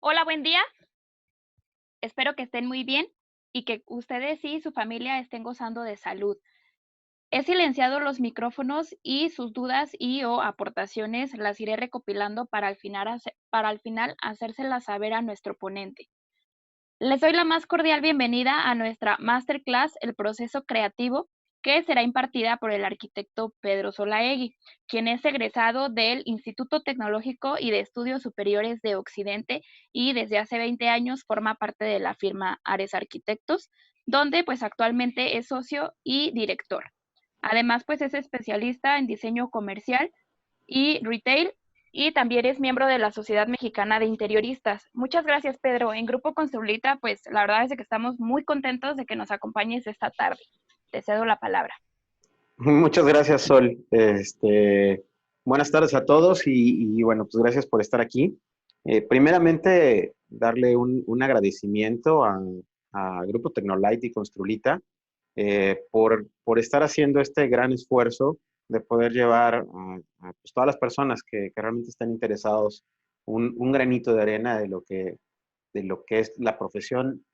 Hola, buen día. Espero que estén muy bien y que ustedes y su familia estén gozando de salud. He silenciado los micrófonos y sus dudas y o aportaciones las iré recopilando para al final hacérselas saber a nuestro ponente. Les doy la más cordial bienvenida a nuestra masterclass El proceso creativo, que será impartida por el arquitecto Pedro Solaegui, quien es egresado del Instituto Tecnológico y de Estudios Superiores de Occidente y desde hace 20 años forma parte de la firma Ares Arquitectos, donde pues actualmente es socio y director. Además, pues es especialista en diseño comercial y retail, y también es miembro de la Sociedad Mexicana de Interioristas. Muchas gracias, Pedro. En Grupo Construlita, pues la verdad es que estamos muy contentos de que nos acompañes esta tarde. Te cedo la palabra. Muchas gracias, Sol. Buenas tardes a todos bueno, pues gracias por estar aquí. Primeramente, darle un agradecimiento a Grupo Tecnolite y Construlita por estar haciendo este gran esfuerzo de poder llevar pues, todas las personas que realmente están interesados un granito de arena de lo que es la profesión,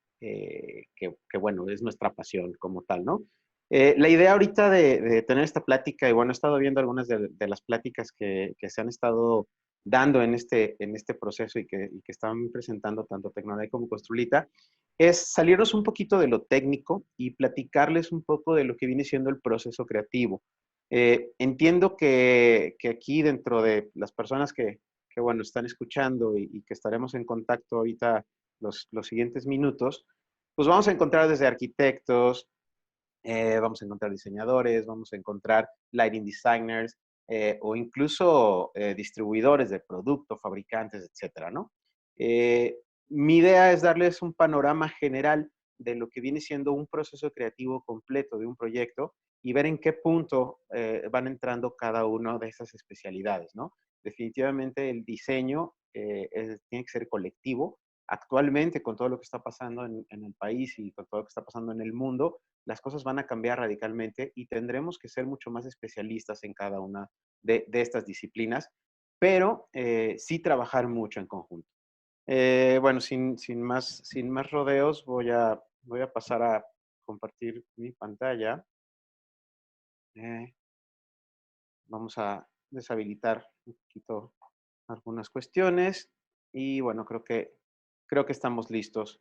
bueno, es nuestra pasión como tal, ¿no? La idea ahorita de tener esta plática, y bueno, he estado viendo algunas de las pláticas que se han estado dando en este proceso y que están presentando tanto Tecnoday como Construlita, es salirnos un poquito de lo técnico y platicarles un poco de lo que viene siendo el proceso creativo. Entiendo que aquí dentro de las personas bueno, están escuchando y que estaremos en contacto ahorita los siguientes minutos, pues vamos a encontrar desde arquitectos, vamos a encontrar diseñadores, vamos a encontrar lighting designers o incluso distribuidores de productos, fabricantes, etcétera, ¿no? Mi idea es darles un panorama general de lo que viene siendo un proceso creativo completo de un proyecto y ver en qué punto van entrando cada una de esas especialidades, ¿no? Definitivamente el diseño tiene que ser colectivo. Actualmente, con todo lo que está pasando en el país y con todo lo que está pasando en el mundo, las cosas van a cambiar radicalmente y tendremos que ser mucho más especialistas en cada una de estas disciplinas, pero sí trabajar mucho en conjunto. Bueno, sin más rodeos, voy a pasar a compartir mi pantalla. Eh, Vamos a deshabilitar un poquito algunas cuestiones y bueno, creo que estamos listos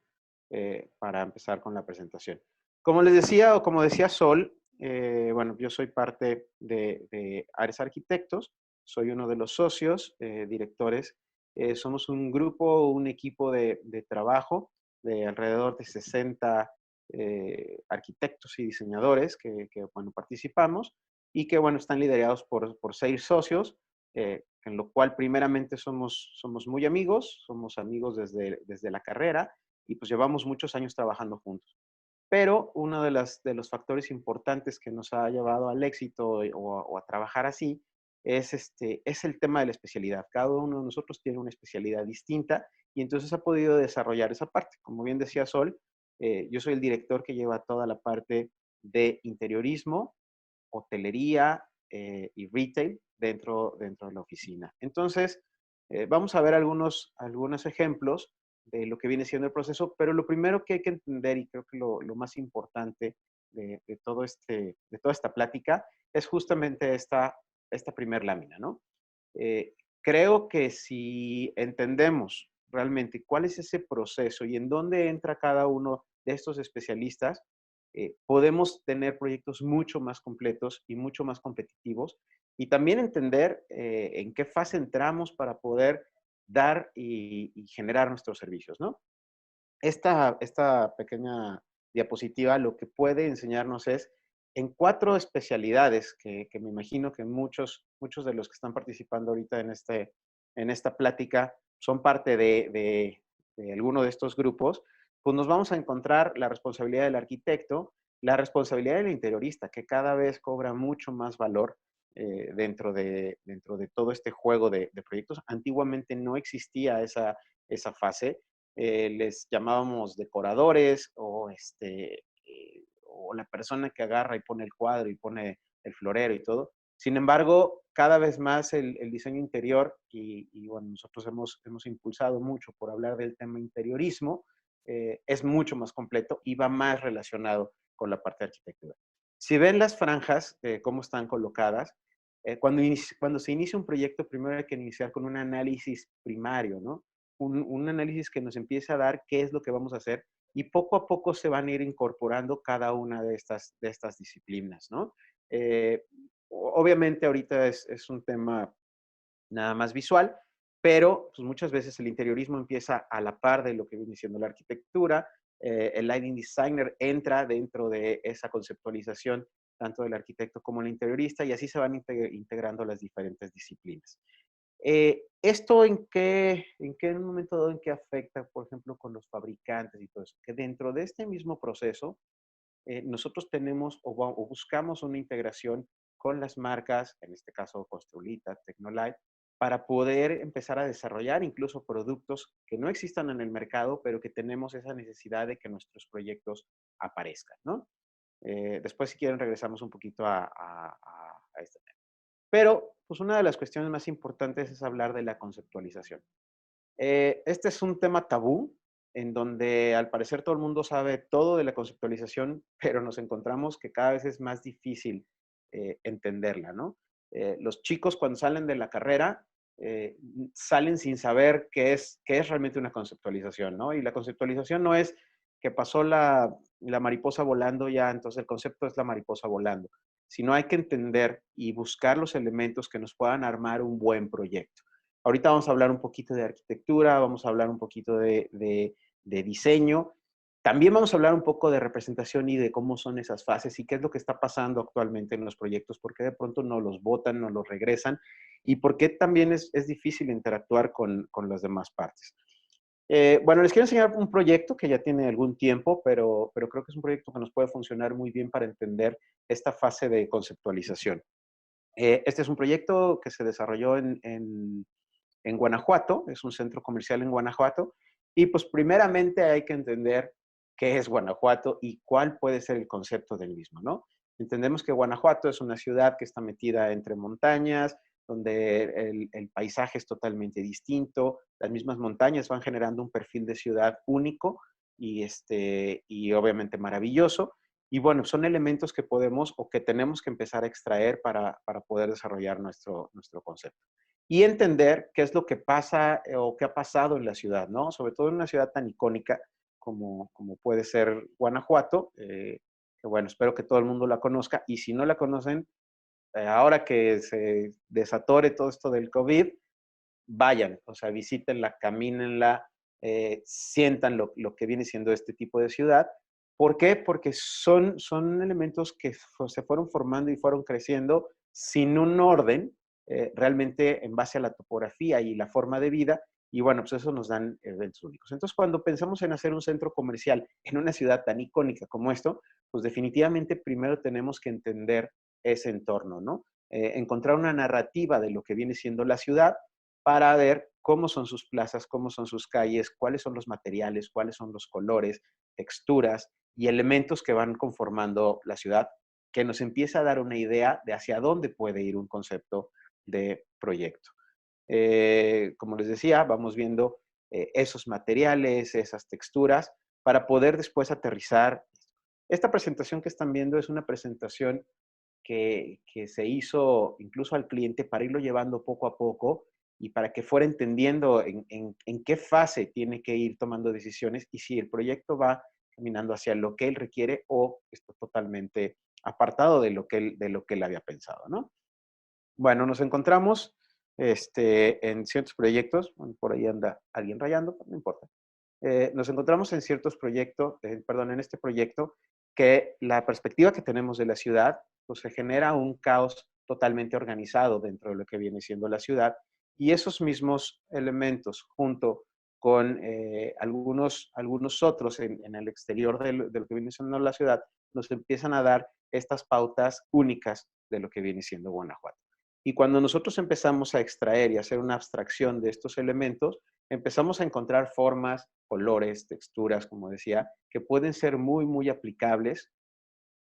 para empezar con la presentación. Como les decía o como decía Sol, bueno, yo soy parte de Ares Arquitectos, soy uno de los socios, directores. Somos un grupo, un equipo de trabajo de alrededor de 60 arquitectos y diseñadores bueno, participamos y que, bueno, están liderados por 6 socios, en lo cual primeramente somos muy amigos, somos amigos desde la carrera y pues llevamos muchos años trabajando juntos. Pero uno de los factores importantes que nos ha llevado al éxito o a trabajar así es el tema de la especialidad. Cada uno de nosotros tiene una especialidad distinta y entonces ha podido desarrollar esa parte. Como bien decía Sol, yo soy el director que lleva toda la parte de interiorismo, hotelería y retail dentro de la oficina. Entonces, vamos a ver algunos ejemplos de lo que viene siendo el proceso, pero lo primero que hay que entender, y creo que lo más importante de toda esta plática, es justamente esta primer lámina, ¿no? Eh, Creo que si entendemos realmente cuál es ese proceso y en dónde entra cada uno de estos especialistas, podemos tener proyectos mucho más completos y mucho más competitivos y también entender en qué fase entramos para poder dar y generar nuestros servicios, ¿no? Esta pequeña diapositiva lo que puede enseñarnos es en 4 especialidades que me imagino que muchos de los que están participando ahorita en esta plática son parte de alguno de estos grupos, pues nos vamos a encontrar la responsabilidad del arquitecto, la responsabilidad del interiorista, que cada vez cobra mucho más valor dentro de todo este juego de proyectos. Antiguamente no existía esa fase, les llamábamos decoradores o la persona que agarra y pone el cuadro y pone el florero y todo. Sin embargo, cada vez más el diseño interior, y bueno, nosotros hemos impulsado mucho por hablar del tema interiorismo, es mucho más completo y va más relacionado con la parte de arquitectura. Si ven las franjas, cómo están colocadas, cuando se inicia un proyecto, primero hay que iniciar con un análisis primario, ¿no? Un análisis que nos empiece a dar qué es lo que vamos a hacer y poco a poco se van a ir incorporando cada una de estas disciplinas, ¿no? Eh, Obviamente ahorita es un tema nada más visual, pero pues, muchas veces el interiorismo empieza a la par de lo que viene siendo la arquitectura. El lighting designer entra dentro de esa conceptualización tanto del arquitecto como el interiorista y así se van integrando las diferentes disciplinas. ¿Esto en qué momento dado en qué afecta, por ejemplo, con los fabricantes y todo eso? Que dentro de este mismo proceso nosotros tenemos o buscamos una integración con las marcas, en este caso Construlita, Tecnolite, para poder empezar a desarrollar incluso productos que no existan en el mercado, pero que tenemos esa necesidad de que nuestros proyectos aparezcan, ¿no? Después, si quieren, regresamos un poquito a este tema. Pero, pues una de las cuestiones más importantes es hablar de la conceptualización. Este es un tema tabú, en donde al parecer todo el mundo sabe todo de la conceptualización, pero nos encontramos que cada vez es más difícil entenderla, ¿no? Los chicos cuando salen de la carrera salen sin saber qué es realmente una conceptualización, ¿no? Y la conceptualización no es que pasó la mariposa volando ya, entonces el concepto es la mariposa volando, sino hay que entender y buscar los elementos que nos puedan armar un buen proyecto. Ahorita vamos a hablar un poquito de arquitectura, vamos a hablar un poquito de diseño. También vamos a hablar un poco de representación y de cómo son esas fases y qué es lo que está pasando actualmente en los proyectos, por qué de pronto no los botan, no los regresan y por qué también es difícil interactuar con las demás partes. Bueno, les quiero enseñar un proyecto que ya tiene algún tiempo, pero creo que es un proyecto que nos puede funcionar muy bien para entender esta fase de conceptualización. Este es un proyecto que se desarrolló en Guanajuato, es un centro comercial en Guanajuato, y pues primeramente hay que entender qué es Guanajuato y cuál puede ser el concepto del mismo, ¿no? Entendemos que Guanajuato es una ciudad que está metida entre montañas, donde el paisaje es totalmente distinto, las mismas montañas van generando un perfil de ciudad único y obviamente maravilloso. Y bueno, son elementos que podemos o que tenemos que empezar a extraer para poder desarrollar nuestro concepto y entender qué es lo que pasa o qué ha pasado en la ciudad, ¿no? Sobre todo en una ciudad tan icónica como puede ser Guanajuato, que bueno, espero que todo el mundo la conozca y si no la conocen, ahora que se desatore todo esto del COVID, vayan, o sea, visítenla, camínenla, sientan lo que viene siendo este tipo de ciudad. ¿Por qué? Porque son elementos que se fueron formando y fueron creciendo sin un orden, realmente en base a la topografía y la forma de vida, y bueno, pues eso nos dan eventos únicos. Entonces, cuando pensamos en hacer un centro comercial en una ciudad tan icónica como esto, pues definitivamente primero tenemos que entender ese entorno, ¿no? Encontrar una narrativa de lo que viene siendo la ciudad para ver cómo son sus plazas, cómo son sus calles, cuáles son los materiales, cuáles son los colores, texturas y elementos que van conformando la ciudad, que nos empieza a dar una idea de hacia dónde puede ir un concepto de proyecto. Como les decía, vamos viendo esos materiales, esas texturas, para poder después aterrizar. Esta presentación que están viendo es una presentación que se hizo incluso al cliente para irlo llevando poco a poco y para que fuera entendiendo en qué fase tiene que ir tomando decisiones y si el proyecto va caminando hacia lo que él requiere o está totalmente apartado de lo que él había pensado, ¿no? Bueno, nos encontramos en ciertos proyectos, bueno, por ahí anda alguien rayando, no importa. Nos encontramos en ciertos proyectos, perdón, en este proyecto, que la perspectiva que tenemos de la ciudad, pues se genera un caos totalmente organizado dentro de lo que viene siendo la ciudad y esos mismos elementos junto con algunos otros en el exterior de lo que viene siendo la ciudad, nos empiezan a dar estas pautas únicas de lo que viene siendo Guanajuato. Y cuando nosotros empezamos a extraer y hacer una abstracción de estos elementos, empezamos a encontrar formas, colores, texturas, como decía, que pueden ser muy, muy aplicables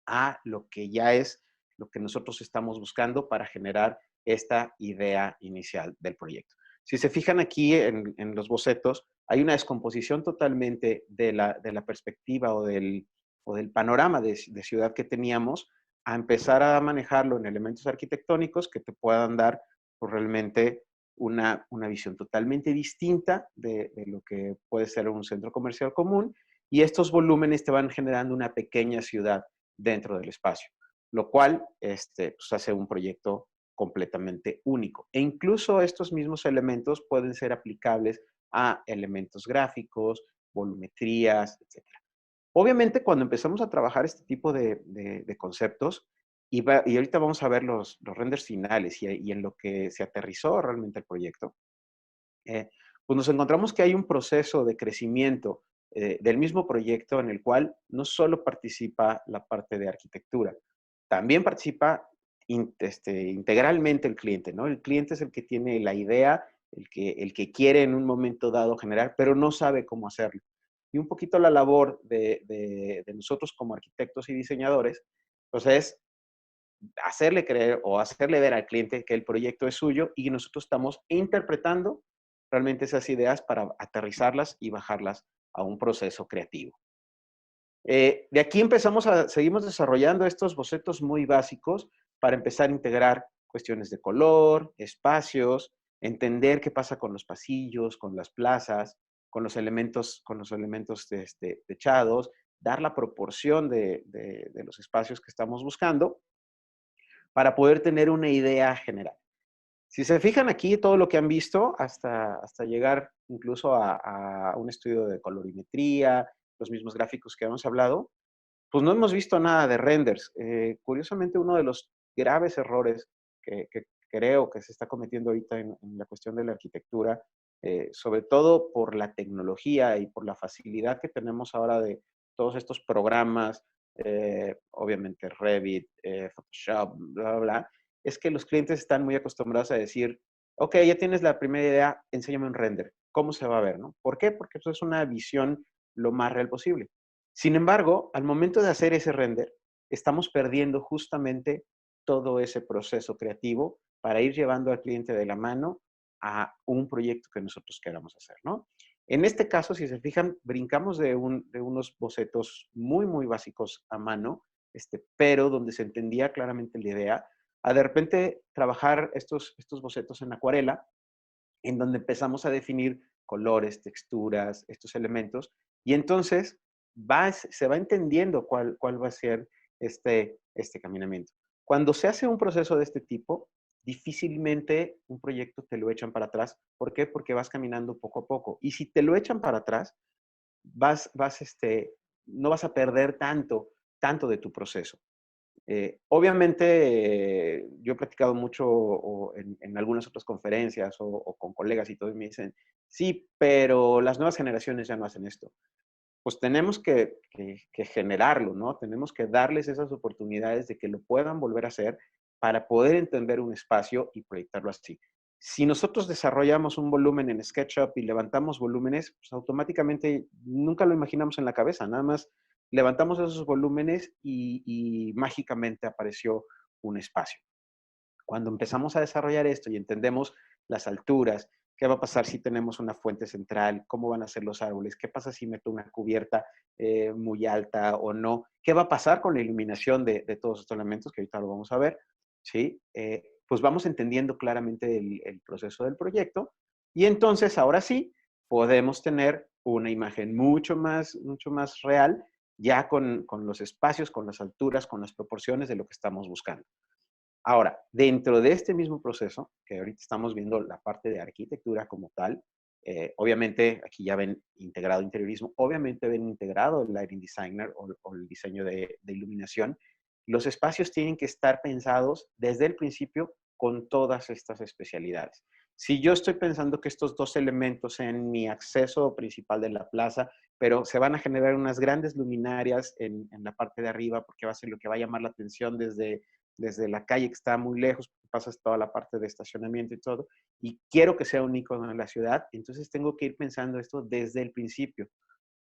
a lo que ya es lo que nosotros estamos buscando para generar esta idea inicial del proyecto. Si se fijan aquí en los bocetos, hay una descomposición totalmente de la perspectiva o del panorama de ciudad que teníamos a empezar a manejarlo en elementos arquitectónicos que te puedan dar pues, realmente una visión totalmente distinta de lo que puede ser un centro comercial común, y estos volúmenes te van generando una pequeña ciudad dentro del espacio, lo cual pues hace un proyecto completamente único. E incluso estos mismos elementos pueden ser aplicables a elementos gráficos, volumetrías, etcétera. Obviamente, cuando empezamos a trabajar este tipo de conceptos, y ahorita vamos a ver los renders finales y en lo que se aterrizó realmente el proyecto, eh, pues nos encontramos que hay un proceso de crecimiento del mismo proyecto en el cual no solo participa la parte de arquitectura, también participa integralmente el cliente, ¿no? El cliente es el que tiene la idea, el que quiere en un momento dado generar, pero no sabe cómo hacerlo. Y un poquito la labor de nosotros como arquitectos y diseñadores, pues es hacerle creer o hacerle ver al cliente que el proyecto es suyo y nosotros estamos interpretando realmente esas ideas para aterrizarlas y bajarlas a un proceso creativo. De aquí seguimos desarrollando estos bocetos muy básicos para empezar a integrar cuestiones de color, espacios, entender qué pasa con los pasillos, con las plazas, con los elementos techados, dar la proporción de los espacios que estamos buscando para poder tener una idea general. Si se fijan aquí, todo lo que han visto, hasta llegar incluso a un estudio de colorimetría, los mismos gráficos que hemos hablado, pues no hemos visto nada de renders. Curiosamente, uno de los graves errores que creo que se está cometiendo ahorita en la cuestión de la arquitectura, sobre todo por la tecnología y por la facilidad que tenemos ahora de todos estos programas, obviamente Revit, Photoshop, bla, bla, bla, es que los clientes están muy acostumbrados a decir, ok, ya tienes la primera idea, enséñame un render. ¿Cómo se va a ver, no? ¿Por qué? Porque eso es una visión lo más real posible. Sin embargo, al momento de hacer ese render, estamos perdiendo justamente todo ese proceso creativo para ir llevando al cliente de la mano a un proyecto que nosotros queramos hacer, ¿no? En este caso, si se fijan, brincamos de unos bocetos muy, muy básicos a mano, pero donde se entendía claramente la idea, a de repente trabajar estos bocetos en acuarela, en donde empezamos a definir colores, texturas, estos elementos, y entonces se va entendiendo cuál va a ser este caminamiento. Cuando se hace un proceso de este tipo, difícilmente un proyecto te lo echan para atrás. ¿Por qué? Porque vas caminando poco a poco. Y si te lo echan para atrás, no vas a perder tanto de tu proceso. Obviamente, yo he platicado mucho en algunas otras conferencias o con colegas y todo, y me dicen, sí, pero las nuevas generaciones ya no hacen esto. Pues tenemos que generarlo, ¿no? Tenemos que darles esas oportunidades de que lo puedan volver a hacer para poder entender un espacio y proyectarlo así. Si nosotros desarrollamos un volumen en SketchUp y levantamos volúmenes, pues automáticamente nunca lo imaginamos en la cabeza, nada más levantamos esos volúmenes y mágicamente apareció un espacio. Cuando empezamos a desarrollar esto y entendemos las alturas, qué va a pasar si tenemos una fuente central, cómo van a ser los árboles, qué pasa si meto una cubierta muy alta o no, qué va a pasar con la iluminación de todos estos elementos, que ahorita lo vamos a ver, ¿sí? Pues vamos entendiendo claramente el proceso del proyecto y entonces ahora sí podemos tener una imagen mucho más real, ya con los espacios, con las alturas, con las proporciones de lo que estamos buscando. Ahora, dentro de este mismo proceso, que ahorita estamos viendo la parte de arquitectura como tal, obviamente aquí ya ven integrado interiorismo, obviamente ven integrado el lighting designer o el diseño de iluminación. Los espacios tienen que estar pensados desde el principio con todas estas especialidades. Si yo estoy pensando que estos dos elementos en mi acceso principal de la plaza, pero se van a generar unas grandes luminarias en la parte de arriba porque va a ser lo que va a llamar la atención desde la calle que está muy lejos, pasas toda la parte de estacionamiento y todo, y quiero que sea un icono en la ciudad, entonces tengo que ir pensando esto desde el principio.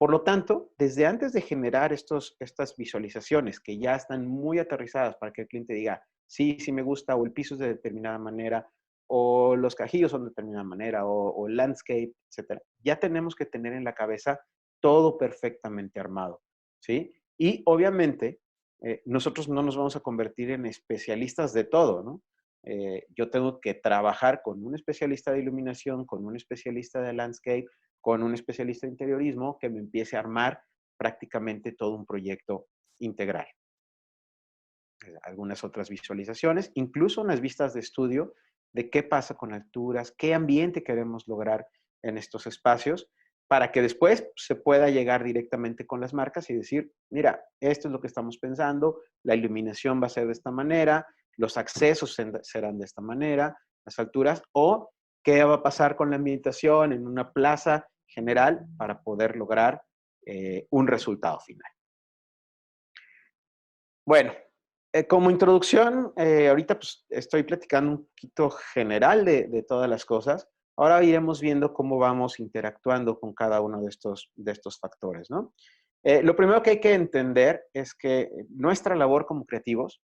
Por lo tanto, desde antes de generar estas visualizaciones que ya están muy aterrizadas para que el cliente diga, sí, sí me gusta, o el piso es de determinada manera, o los cajillos son de determinada manera, o el landscape, etcétera, ya tenemos que tener en la cabeza todo perfectamente armado, ¿sí? Y obviamente, nosotros no nos vamos a convertir en especialistas de todo, ¿no? Yo tengo que trabajar con un especialista de iluminación, con un especialista de landscape, con un especialista de interiorismo que me empiece a armar prácticamente todo un proyecto integral. Algunas otras visualizaciones, incluso unas vistas de estudio de qué pasa con alturas, qué ambiente queremos lograr en estos espacios, para que después se pueda llegar directamente con las marcas y decir, mira, esto es lo que estamos pensando, la iluminación va a ser de esta manera, los accesos serán de esta manera, las alturas, o qué va a pasar con la ambientación en una plaza general para poder lograr un resultado final. Bueno, como introducción, ahorita pues, estoy platicando un poquito general de todas las cosas. Ahora iremos viendo cómo vamos interactuando con cada uno de estos factores, ¿no? Lo primero que hay que entender es que nuestra labor como creativos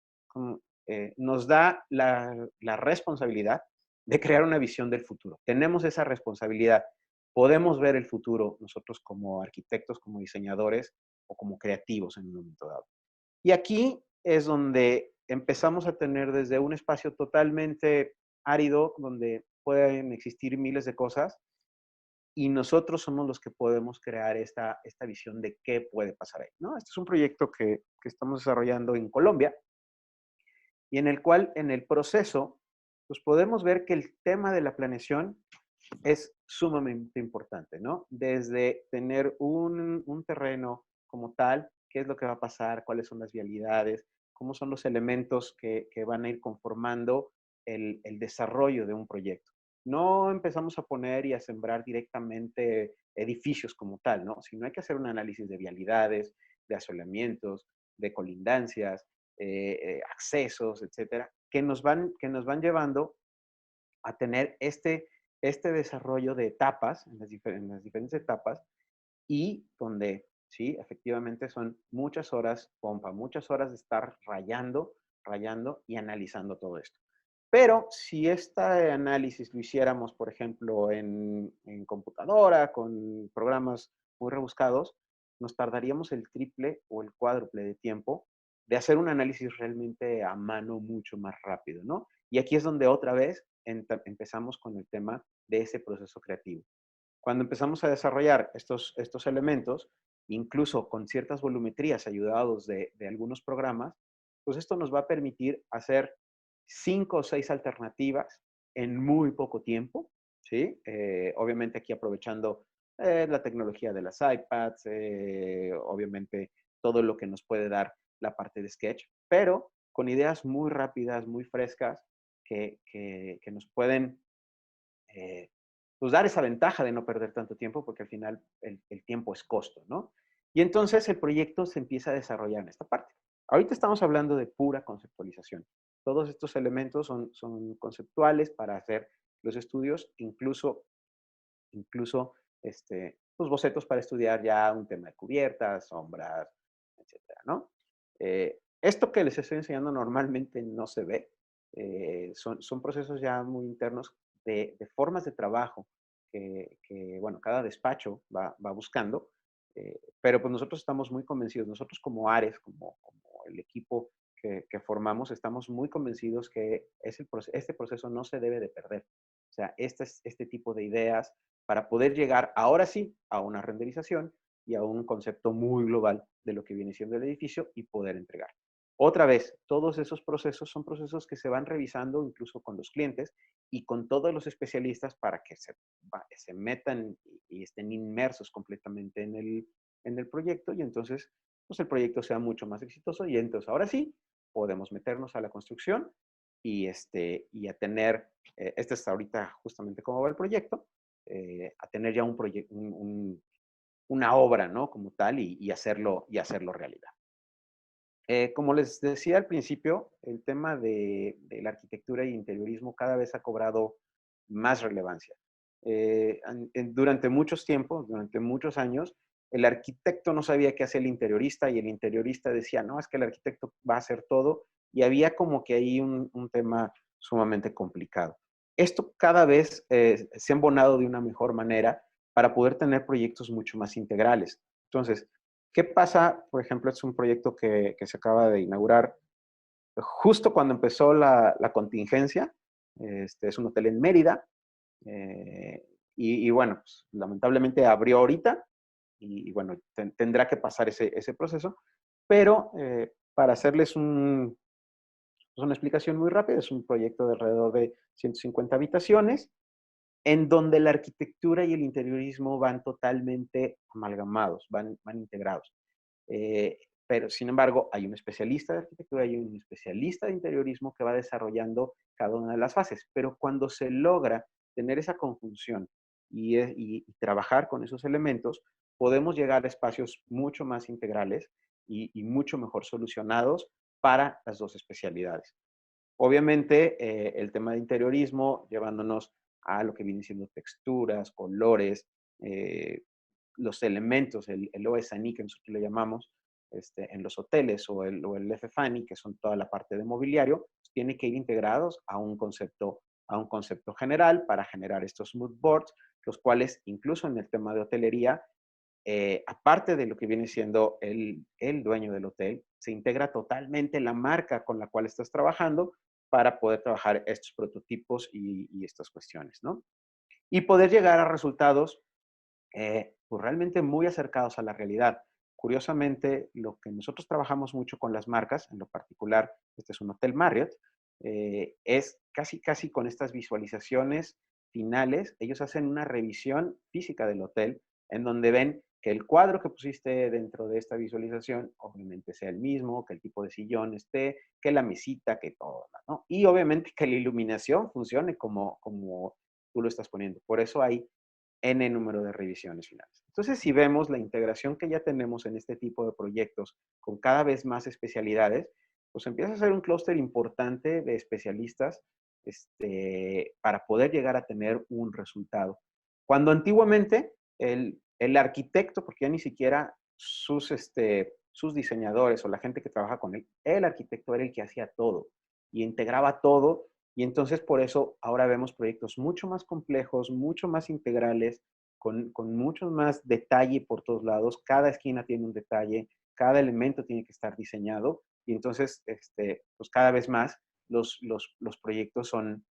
nos da la responsabilidad de crear una visión del futuro. Tenemos esa responsabilidad. Podemos ver el futuro nosotros como arquitectos, como diseñadores o como creativos en un momento dado. Y aquí es donde empezamos a tener desde un espacio totalmente árido, donde pueden existir miles de cosas, y nosotros somos los que podemos crear esta visión de qué puede pasar ahí, ¿no? Este es un proyecto que estamos desarrollando en Colombia y en el cual, en el proceso, pues podemos ver que el tema de la planeación es sumamente importante, ¿no? Desde tener un terreno como tal, qué es lo que va a pasar, cuáles son las vialidades, cómo son los elementos que van a ir conformando el desarrollo de un proyecto. No empezamos a poner y a sembrar directamente edificios como tal, ¿no? Sino hay que hacer un análisis de vialidades, de asolamientos, de colindancias, accesos, etcétera, que nos van llevando a tener este desarrollo de etapas, en las diferentes etapas, y donde, sí, efectivamente son muchas horas, pompa, muchas horas de estar rayando, rayando y analizando todo esto. Pero si este análisis lo hiciéramos, por ejemplo, en computadora, con programas muy rebuscados, nos tardaríamos el triple o el cuádruple de tiempo de hacer un análisis realmente a mano mucho más rápido, ¿no? Y aquí es donde otra vez empezamos con el tema de ese proceso creativo. Cuando empezamos a desarrollar estos elementos, incluso con ciertas volumetrías ayudados de algunos programas, pues esto nos va a permitir hacer 5 o 6 alternativas en muy poco tiempo, ¿sí? Obviamente aquí aprovechando la tecnología de las iPads, obviamente todo lo que nos puede dar la parte de Sketch, pero con ideas muy rápidas, muy frescas, que nos pueden eh, pues dar esa ventaja de no perder tanto tiempo, porque al final el tiempo es costo, ¿no? Y entonces el proyecto se empieza a desarrollar en esta parte. Ahorita estamos hablando de pura conceptualización. Todos estos elementos son conceptuales para hacer los estudios, incluso pues bocetos para estudiar ya un tema de cubiertas, sombras, etcétera, ¿no? Esto que les estoy enseñando normalmente no se ve. Son procesos ya muy internos de formas de trabajo bueno, cada despacho va buscando, pero pues nosotros estamos muy convencidos, nosotros como Ares, como el equipo que formamos, estamos muy convencidos que este proceso no se debe de perder. O sea, este tipo de ideas para poder llegar ahora sí a una renderización y a un concepto muy global de lo que viene siendo el edificio y poder entregar. Otra vez, todos esos procesos son procesos que se van revisando incluso con los clientes y con todos los especialistas para que se metan y estén inmersos completamente en el proyecto y entonces pues el proyecto sea mucho más exitoso y entonces ahora sí podemos meternos a la construcción y a tener, este es ahorita justamente cómo va el proyecto, a tener ya un proyecto, una obra, ¿no? Como tal y hacerlo realidad. Como les decía al principio, el tema de la arquitectura y interiorismo cada vez ha cobrado más relevancia. Durante muchos tiempos, durante muchos años, el arquitecto no sabía qué hacer el interiorista y el interiorista decía, no, es que el arquitecto va a hacer todo y había como que ahí un tema sumamente complicado. Esto cada vez se ha embonado de una mejor manera para poder tener proyectos mucho más integrales. Entonces, ¿qué pasa? Por ejemplo, es un proyecto que se acaba de inaugurar justo cuando empezó la contingencia. Es un hotel en Mérida. Y bueno, pues, lamentablemente abrió ahorita y bueno, tendrá que pasar ese proceso. Pero para hacerles pues una explicación muy rápida, es un proyecto de alrededor de 150 habitaciones, en donde la arquitectura y el interiorismo van totalmente amalgamados, van integrados. Eh, pero, sin embargo, hay un especialista de arquitectura y un especialista de interiorismo que va desarrollando cada una de las fases. Pero cuando se logra tener esa conjunción y trabajar con esos elementos, podemos llegar a espacios mucho más integrales y mucho mejor solucionados para las dos especialidades. Obviamente, el tema de interiorismo, llevándonos a lo que vienen siendo texturas, colores, eh, los elementos, el OSANI que nosotros le llamamos en los hoteles o el FFANI, que son toda la parte de mobiliario, pues, tiene que ir integrados a un concepto general para generar estos mood boards, los cuales incluso en el tema de hotelería, aparte de lo que viene siendo el dueño del hotel, se integra totalmente la marca con la cual estás trabajando para poder trabajar estos prototipos y estas cuestiones, ¿no? Y poder llegar a resultados pues realmente muy acercados a la realidad. Curiosamente, lo que nosotros trabajamos mucho con las marcas, en lo particular, este es un hotel Marriott, es casi con estas visualizaciones finales, ellos hacen una revisión física del hotel en donde ven que el cuadro que pusiste dentro de esta visualización obviamente sea el mismo, que el tipo de sillón esté, que la mesita, que todo, ¿no? Y obviamente que la iluminación funcione como tú lo estás poniendo. Por eso hay N número de revisiones finales. Entonces, si vemos la integración que ya tenemos en este tipo de proyectos con cada vez más especialidades, pues empieza a ser un clúster importante de especialistas para poder llegar a tener un resultado. Cuando antiguamente el arquitecto, porque ya ni siquiera sus diseñadores o la gente que trabaja con él, el arquitecto era el que hacía todo y integraba todo y entonces por eso ahora vemos proyectos mucho más complejos, mucho más integrales, con mucho más detalle por todos lados. Cada esquina tiene un detalle, cada elemento tiene que estar diseñado y entonces pues cada vez más los proyectos son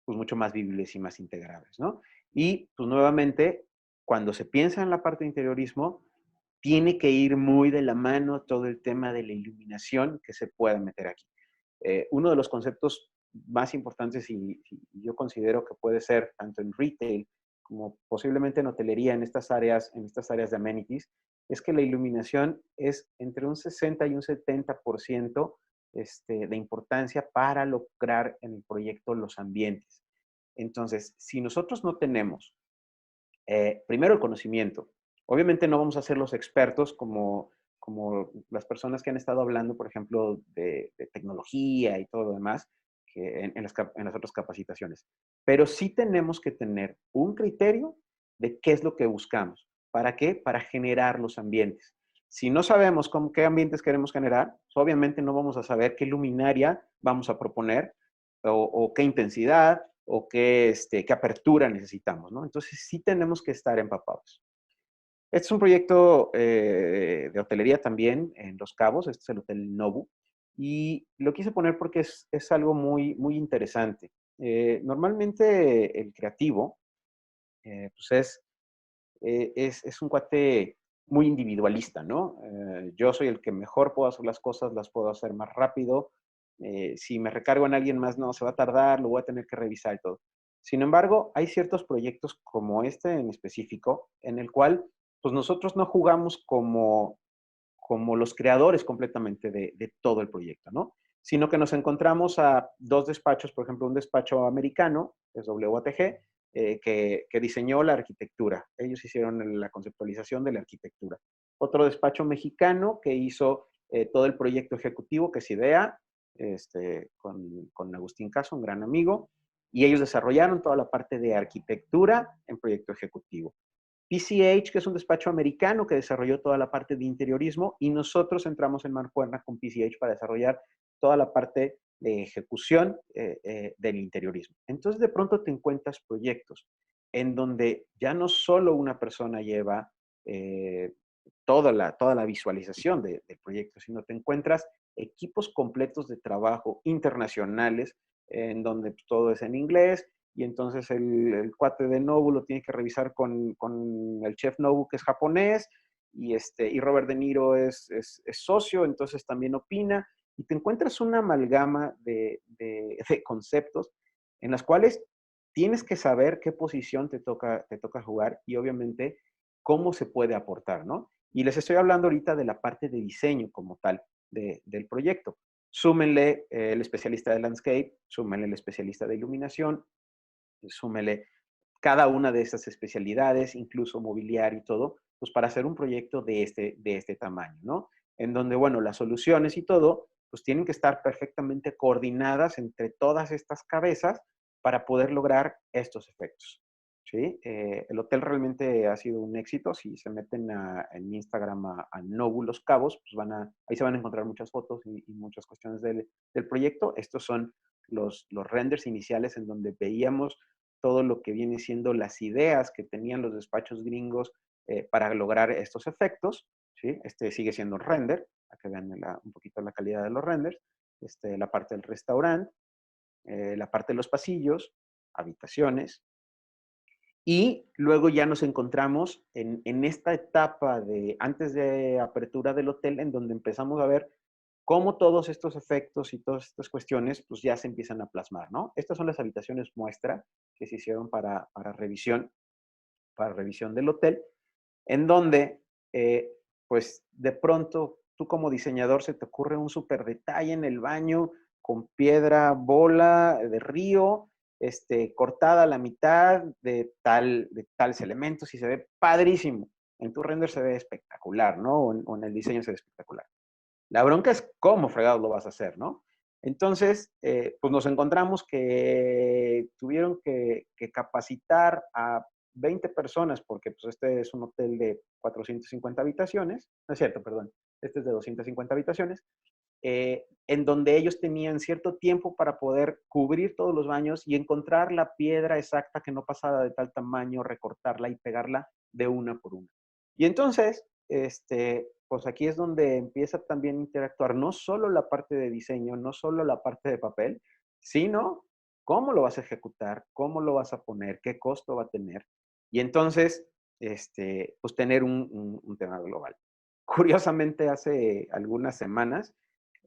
pues mucho más vivibles y más integrables, ¿no? Y pues nuevamente, cuando se piensa en la parte de interiorismo, tiene que ir muy de la mano todo el tema de la iluminación que se pueda meter aquí. Uno de los conceptos más importantes y yo considero que puede ser tanto en retail como posiblemente en hotelería, en estas áreas de amenities, es que la iluminación es entre un 60 y un 70% de importancia para lograr en el proyecto los ambientes. Entonces, si nosotros no tenemos primero el conocimiento, obviamente no vamos a ser los expertos como las personas que han estado hablando, por ejemplo, de tecnología y todo lo demás, que en las otras capacitaciones. Pero sí tenemos que tener un criterio de qué es lo que buscamos. ¿Para qué? Para generar los ambientes. Si no sabemos qué ambientes queremos generar, pues obviamente no vamos a saber qué luminaria vamos a proponer o qué intensidad o qué apertura necesitamos, ¿no? Entonces sí tenemos que estar empapados. Este es un proyecto de hotelería también en Los Cabos, este es el Hotel Nobu, y lo quise poner porque es algo muy interesante. Normalmente el creativo, pues es un cuate muy individualista, ¿no? Yo soy el que mejor puedo hacer las cosas, las puedo hacer más rápido. Si me recargo en alguien más, no, se va a tardar, lo voy a tener que revisar y todo. Sin embargo, hay ciertos proyectos como este en específico, en el cual pues nosotros no jugamos como los creadores completamente de todo el proyecto, ¿no? Sino que nos encontramos a dos despachos, por ejemplo, un despacho americano, es WATG, que diseñó la arquitectura. Ellos hicieron la conceptualización de la arquitectura. Otro despacho mexicano que hizo todo el proyecto ejecutivo, que es IDEA, con Agustín Caso, un gran amigo, y ellos desarrollaron toda la parte de arquitectura en proyecto ejecutivo. PCH, que es un despacho americano que desarrolló toda la parte de interiorismo, y nosotros entramos en Marcuerna con PCH para desarrollar toda la parte de ejecución del interiorismo. Entonces, de pronto te encuentras proyectos en donde ya no solo una persona lleva toda la visualización del proyecto, sino te encuentras equipos completos de trabajo internacionales en donde todo es en inglés y entonces el cuate de Nobu lo tiene que revisar con el chef Nobu que es japonés y Robert De Niro es socio, entonces también opina y te encuentras una amalgama de conceptos en las cuales tienes que saber qué posición te toca jugar y obviamente cómo se puede aportar, ¿no? Y les estoy hablando ahorita de la parte de diseño como tal del proyecto. Súmenle el especialista de landscape, súmenle el especialista de iluminación, súmenle cada una de esas especialidades, incluso mobiliario y todo, pues para hacer un proyecto de este tamaño, ¿no? En donde, bueno, las soluciones y todo, pues tienen que estar perfectamente coordinadas entre todas estas cabezas para poder lograr estos efectos. ¿Sí? El hotel realmente ha sido un éxito. Si se meten en Instagram a Nobu Los Cabos, pues ahí se van a encontrar muchas fotos y muchas cuestiones del proyecto. Estos son los renders iniciales en donde veíamos todo lo que viene siendo las ideas que tenían los despachos gringos para lograr estos efectos. ¿Sí? Este sigue siendo un render, para que vean un poquito la calidad de los renders. La parte del restaurante, la parte de los pasillos, habitaciones, y luego ya nos encontramos en esta etapa de antes de apertura del hotel, en donde empezamos a ver cómo todos estos efectos y todas estas cuestiones pues ya se empiezan a plasmar, ¿no? Estas son las habitaciones muestra que se hicieron para revisión del hotel, en donde pues de pronto tú como diseñador se te ocurre un súper detalle en el baño con piedra, bola de río, cortada a la mitad de tales elementos y se ve padrísimo. En tu render se ve espectacular, ¿no? O en el diseño se ve espectacular. La bronca es cómo fregados lo vas a hacer, ¿no? Entonces, pues nos encontramos que tuvieron que capacitar a 20 personas, porque pues este es un hotel de 450 habitaciones, no es cierto, perdón, este es de 250 habitaciones, en donde ellos tenían cierto tiempo para poder cubrir todos los baños y encontrar la piedra exacta que no pasara de tal tamaño, recortarla y pegarla de una por una. Y entonces, pues aquí es donde empieza también a interactuar no solo la parte de diseño, no solo la parte de papel, sino cómo lo vas a ejecutar, cómo lo vas a poner, qué costo va a tener. Y entonces, pues tener un tema global. Curiosamente, hace algunas semanas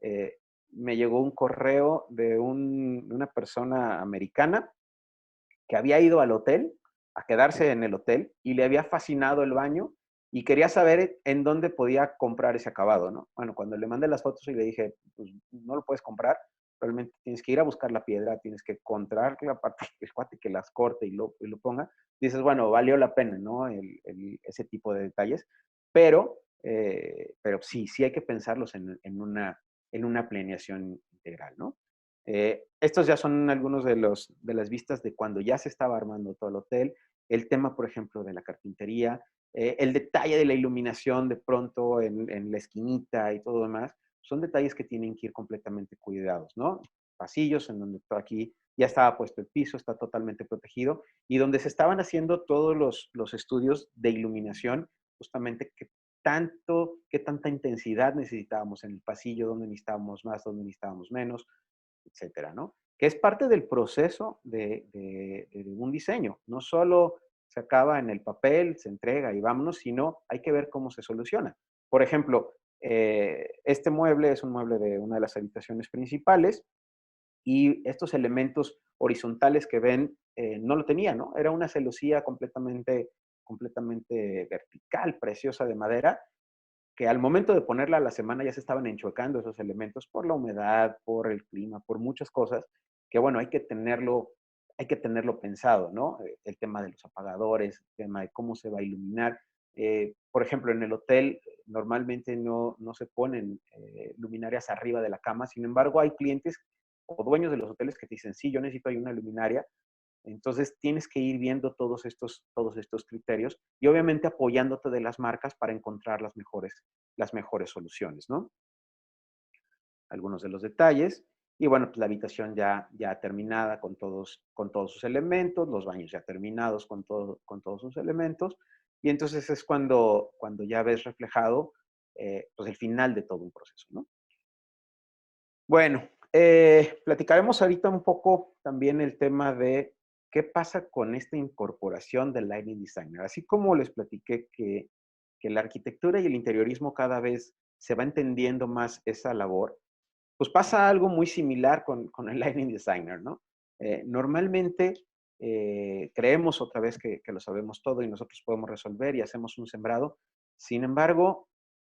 eh, me llegó un correo de una persona americana que había ido al hotel, a quedarse en el hotel, y le había fascinado el baño y quería saber en dónde podía comprar ese acabado, ¿no? Bueno, cuando le mandé las fotos y le dije, pues no lo puedes comprar, realmente tienes que ir a buscar la piedra, tienes que encontrar la parte, el cuate que las corte y lo ponga, dices, bueno, valió la pena, ¿no? Ese tipo de detalles, pero sí, sí hay que pensarlos en una planeación integral, ¿no? Estos ya son algunos de las vistas de cuando ya se estaba armando todo el hotel, el tema, por ejemplo, de la carpintería, el detalle de la iluminación de pronto en la esquinita y todo demás, son detalles que tienen que ir completamente cuidados, ¿no? Pasillos en donde todo aquí ya estaba puesto el piso, está totalmente protegido, y donde se estaban haciendo todos los estudios de iluminación, justamente qué tanta intensidad necesitábamos en el pasillo, dónde necesitábamos más, dónde necesitábamos menos, etcétera, ¿no? Que es parte del proceso de un diseño. No solo se acaba en el papel, se entrega y vámonos, sino hay que ver cómo se soluciona. Por ejemplo, este mueble es un mueble de una de las habitaciones principales y estos elementos horizontales que ven no lo tenía, ¿no? Era una celosía completamente vertical, preciosa de madera, que al momento de ponerla a la semana ya se estaban enchuecando esos elementos por la humedad, por el clima, por muchas cosas, que bueno, hay que tenerlo pensado, ¿no? El tema de los apagadores, el tema de cómo se va a iluminar. Por ejemplo, en el hotel normalmente no se ponen luminarias arriba de la cama, sin embargo, hay clientes o dueños de los hoteles que te dicen, sí, yo necesito ahí una luminaria, Entonces, tienes que ir viendo todos estos criterios y obviamente apoyándote de las marcas para encontrar las mejores soluciones, ¿no? Algunos de los detalles. Y bueno, pues la habitación ya terminada con todos sus elementos, los baños ya terminados con todos sus elementos. Y entonces es cuando ya ves reflejado pues el final de todo un proceso, ¿no? Bueno, platicaremos ahorita un poco también el tema de qué pasa con esta incorporación del Lighting Designer. Así como les platiqué que la arquitectura y el interiorismo cada vez se va entendiendo más esa labor, pues pasa algo muy similar con el Lighting Designer, ¿no? Normalmente creemos otra vez que lo sabemos todo y nosotros podemos resolver y hacemos un sembrado. Sin embargo,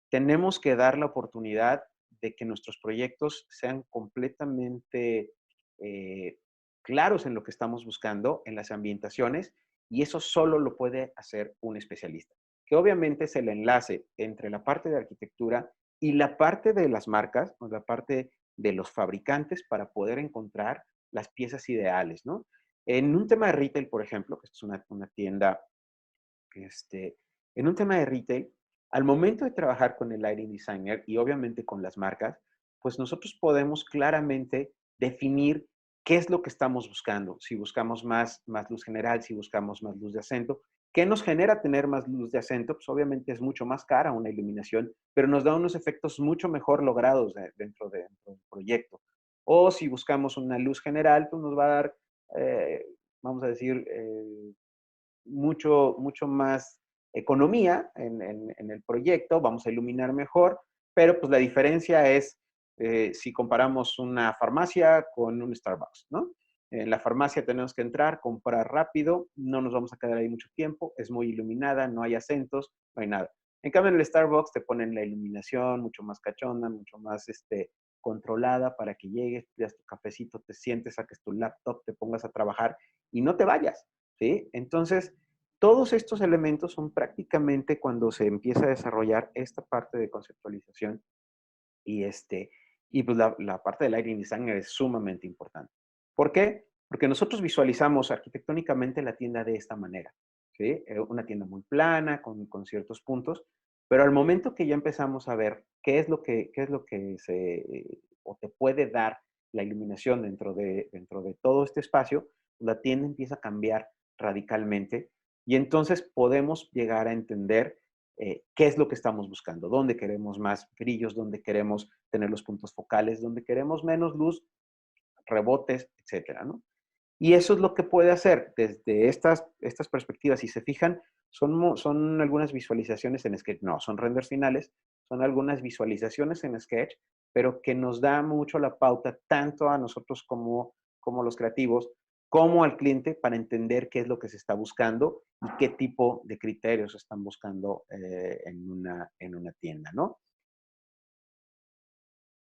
tenemos que dar la oportunidad de que nuestros proyectos sean completamente eh, claros en lo que estamos buscando, en las ambientaciones, y eso solo lo puede hacer un especialista, que obviamente es el enlace entre la parte de arquitectura y la parte de las marcas, o la parte de los fabricantes para poder encontrar las piezas ideales, ¿no? En un tema de retail, por ejemplo, que es una tienda, este, en un tema de retail, al momento de trabajar con el lighting designer y obviamente con las marcas, pues nosotros podemos claramente definir qué es lo que estamos buscando. Si buscamos más luz general, si buscamos más luz de acento. ¿Qué nos genera tener más luz de acento? Pues obviamente es mucho más cara una iluminación, pero nos da unos efectos mucho mejor logrados dentro del proyecto. O si buscamos una luz general, pues nos va a dar, vamos a decir, mucho más economía en el proyecto, vamos a iluminar mejor, pero pues la diferencia es si comparamos una farmacia con un Starbucks, ¿no? En la farmacia tenemos que entrar, comprar rápido, no nos vamos a quedar ahí mucho tiempo, es muy iluminada, no hay acentos, no hay nada. En cambio, en el Starbucks te ponen la iluminación mucho más cachonda, mucho más controlada para que llegues, pidas tu cafecito, te sientes, saques tu laptop, te pongas a trabajar y no te vayas. ¿Sí? Entonces, todos estos elementos son prácticamente cuando se empieza a desarrollar esta parte de conceptualización y, y pues la parte del lighting designer es sumamente importante. ¿Por qué? Porque nosotros visualizamos arquitectónicamente la tienda de esta manera, ¿sí? Una tienda muy plana, con ciertos puntos, pero al momento que ya empezamos a ver qué es lo que o te puede dar la iluminación dentro de todo este espacio, la tienda empieza a cambiar radicalmente y entonces podemos llegar a entender qué es lo que estamos buscando, dónde queremos más brillos, dónde queremos tener los puntos focales, dónde queremos menos luz, rebotes, etcétera, ¿no? Y eso es lo que puede hacer desde estas perspectivas. Si se fijan, son algunas visualizaciones en Sketch, no, son renders finales, son algunas visualizaciones en Sketch, pero que nos da mucho la pauta tanto a nosotros como los creativos, como al cliente para entender qué es lo que se está buscando y qué tipo de criterios están buscando en una tienda, ¿no?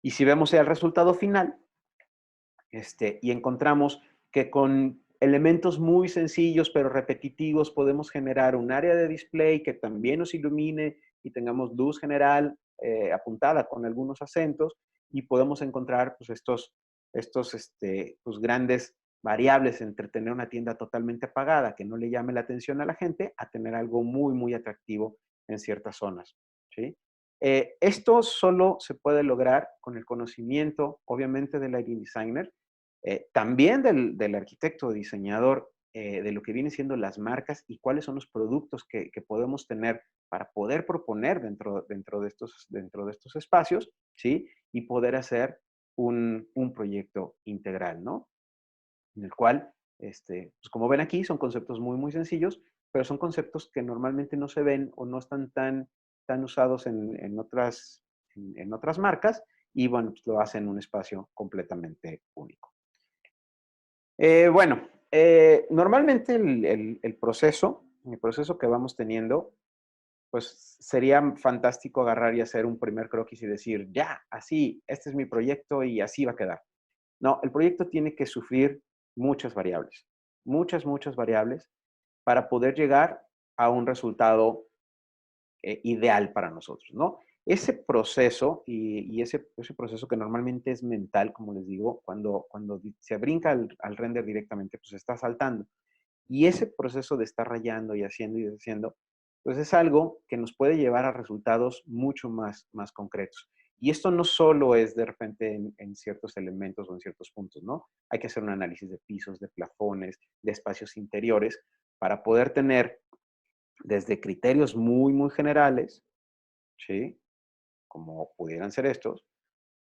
Y si vemos el resultado final, y encontramos que con elementos muy sencillos pero repetitivos podemos generar un área de display que también nos ilumine y tengamos luz general apuntada con algunos acentos y podemos encontrar pues, pues, grandes variables entre tener una tienda totalmente apagada que no le llame la atención a la gente a tener algo muy atractivo en ciertas zonas. ¿Sí? Esto solo se puede lograr con el conocimiento, obviamente, del lighting designer, también del arquitecto o diseñador, de lo que vienen siendo las marcas y cuáles son los productos que podemos tener para poder proponer dentro de estos espacios, ¿sí? Y poder hacer un proyecto integral, ¿no? En el cual, pues como ven aquí, son conceptos muy sencillos, pero son conceptos que normalmente no se ven o no están tan usados en otras marcas y, bueno, pues lo hacen un espacio completamente único. Bueno, normalmente el proceso que vamos teniendo, pues sería fantástico agarrar y hacer un primer croquis y decir, ya, así, este es mi proyecto y así va a quedar. No, el proyecto tiene que sufrir muchas variables, muchas variables para poder llegar a un resultado ideal para nosotros, ¿no? ese proceso y ese proceso que normalmente es mental, como les digo, cuando se brinca al render directamente, pues está saltando. Y ese proceso de estar rayando y haciendo y deshaciendo, pues es algo que nos puede llevar a resultados mucho más concretos. Y esto no solo es de repente en ciertos elementos o en ciertos puntos, ¿no? Hay que hacer un análisis de pisos, de plafones, de espacios interiores, para poder tener desde criterios muy generales, ¿sí? Como pudieran ser estos,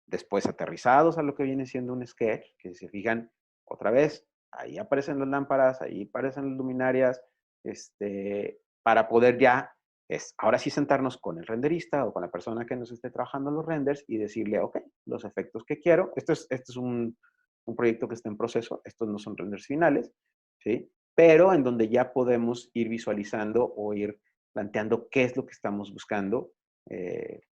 después aterrizados a lo que viene siendo un sketch, que si se fijan, otra vez, ahí aparecen las lámparas, ahí aparecen las luminarias, para poder ya, ahora sí sentarnos con el renderista o con la persona que nos esté trabajando los renders y decirle, ok, los efectos que quiero, esto es un proyecto que está en proceso, estos no son renders finales, ¿sí? Pero en donde ya podemos ir visualizando o ir planteando qué es lo que estamos buscando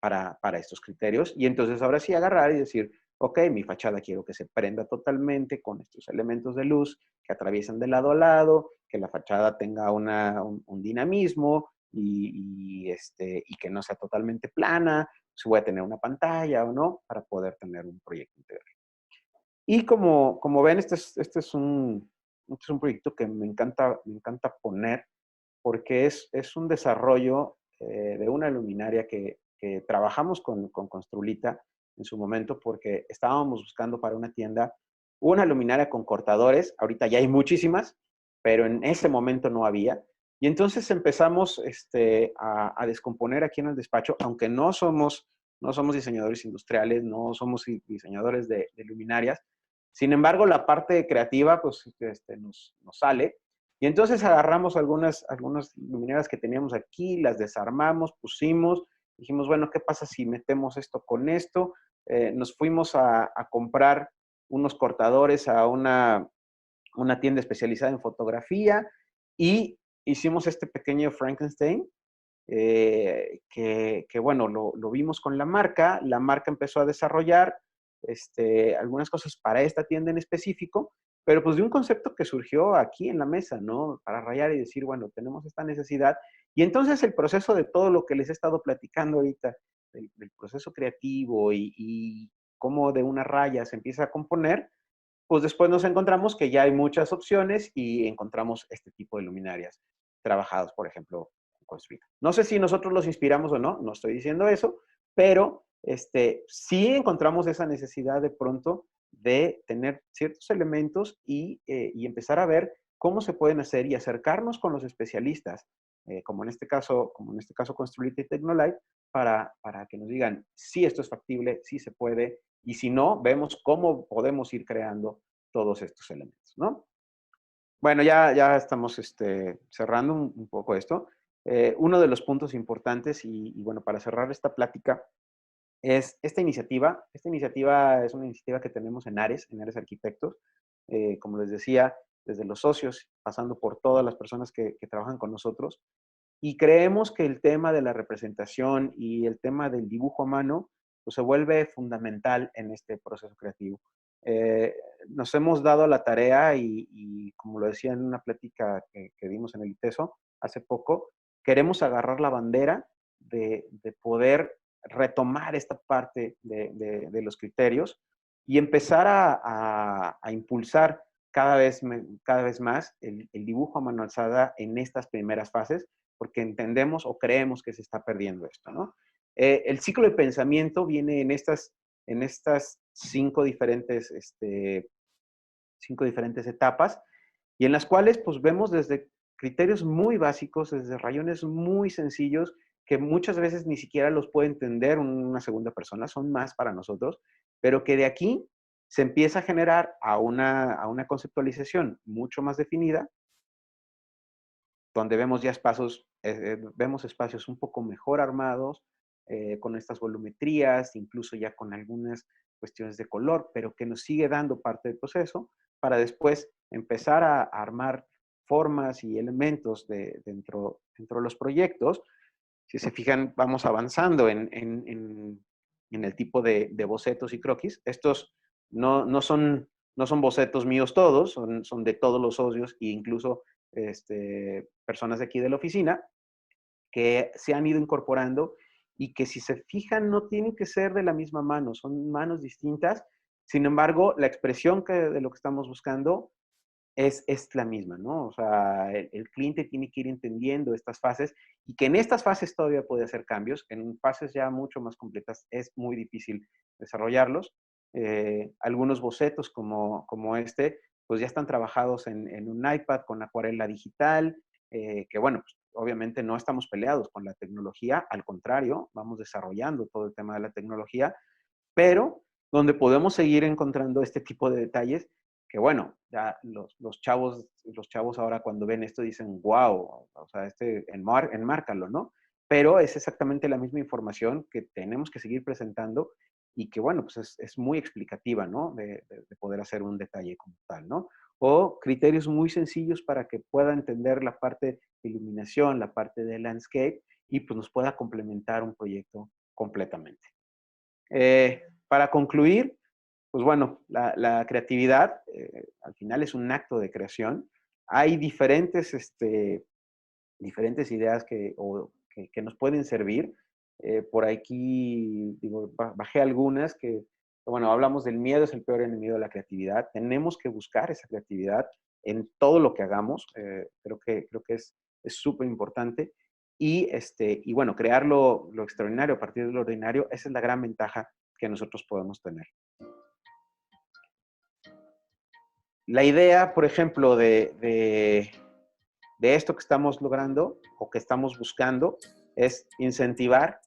para estos criterios. Y entonces ahora sí agarrar y decir, ok, mi fachada quiero que se prenda totalmente con estos elementos de luz que atraviesan de lado a lado, que la fachada tenga un dinamismo y que no sea totalmente plana, si voy a tener una pantalla o no, para poder tener un proyecto integral. Y como ven, este es un proyecto que me encanta poner porque es un desarrollo de una luminaria que trabajamos con Construlita en su momento porque estábamos buscando para una tienda una luminaria con cortadores. Ahorita ya hay muchísimas, pero en ese momento no había. Y entonces empezamos a descomponer aquí en el despacho, aunque no somos diseñadores industriales, no somos diseñadores de luminarias. Sin embargo, la parte creativa pues, nos sale. Y entonces agarramos algunas luminarias que teníamos aquí, las desarmamos, pusimos, dijimos, bueno, ¿qué pasa si metemos esto con esto? Nos fuimos a comprar unos cortadores a una tienda especializada en fotografía y hicimos este pequeño Frankenstein que bueno, lo vimos con la marca empezó a desarrollar algunas cosas para esta tienda en específico, pero pues de un concepto que surgió aquí en la mesa, ¿no? Para rayar y decir, bueno, tenemos esta necesidad. Y entonces el proceso de todo lo que les he estado platicando ahorita, del proceso creativo y cómo de una raya se empieza a componer, pues después nos encontramos que ya hay muchas opciones y encontramos este tipo de luminarias trabajados, por ejemplo, en Construida. No sé si nosotros los inspiramos o no estoy diciendo eso, pero sí encontramos esa necesidad de pronto de tener ciertos elementos y empezar a ver cómo se pueden hacer y acercarnos con los especialistas, como en este caso Construita y Tecnolight, para que nos digan si esto es factible, si se puede, y si no, vemos cómo podemos ir creando todos estos elementos, ¿no? Bueno, ya estamos cerrando un poco esto. Uno de los puntos importantes, y bueno, para cerrar esta plática, es esta iniciativa. Esta iniciativa es una iniciativa que tenemos en Ares Arquitectos. Como les decía, desde los socios, pasando por todas las personas que trabajan con nosotros. Y creemos que el tema de la representación y el tema del dibujo a mano pues, se vuelve fundamental en este proceso creativo. Eh, Nos hemos dado la tarea y como lo decía en una plática que dimos en el ITESO hace poco, queremos agarrar la bandera de poder retomar esta parte de los criterios y empezar a impulsar cada vez más el dibujo a mano alzada en estas primeras fases, porque entendemos o creemos que se está perdiendo esto, ¿no? El ciclo de pensamiento viene en estas cinco diferentes etapas y en las cuales pues vemos desde criterios muy básicos, desde rayones muy sencillos que muchas veces ni siquiera los puede entender una segunda persona, son más para nosotros, pero que de aquí se empieza a generar a una conceptualización mucho más definida, donde vemos espacios un poco mejor armados, con estas volumetrías, incluso ya con algunas cuestiones de color, pero que nos sigue dando parte del proceso para después empezar a armar formas y elementos dentro de los proyectos. Si se fijan, vamos avanzando en el tipo de bocetos y croquis. Estos no son bocetos míos todos, son de todos los socios e incluso personas de aquí de la oficina que se han ido incorporando y que si se fijan no tienen que ser de la misma mano, son manos distintas. Sin embargo, la expresión de lo que estamos buscando es la misma, ¿no? O sea, el cliente tiene que ir entendiendo estas fases y que en estas fases todavía puede hacer cambios, en fases ya mucho más completas es muy difícil desarrollarlos. Algunos bocetos como este, pues ya están trabajados en un iPad con acuarela digital, que bueno, pues obviamente no estamos peleados con la tecnología, al contrario, vamos desarrollando todo el tema de la tecnología, pero donde podemos seguir encontrando este tipo de detalles que bueno, ya los chavos ahora cuando ven esto dicen, wow, o sea, enmárcalo, ¿no? Pero es exactamente la misma información que tenemos que seguir presentando y que bueno, pues es muy explicativa, ¿no? De poder hacer un detalle como tal, ¿no? O criterios muy sencillos para que pueda entender la parte de iluminación, la parte de landscape y pues nos pueda complementar un proyecto completamente. Para concluir, pues bueno, la creatividad al final es un acto de creación. Hay diferentes ideas que nos pueden servir. Por aquí, digo, bajé algunas bueno, hablamos del miedo es el peor enemigo de la creatividad. Tenemos que buscar esa creatividad en todo lo que hagamos. Creo que es súper importante. Y bueno, crear lo extraordinario a partir de lo ordinario, esa es la gran ventaja que nosotros podemos tener. La idea, por ejemplo, de esto que estamos logrando o que estamos buscando es incentivar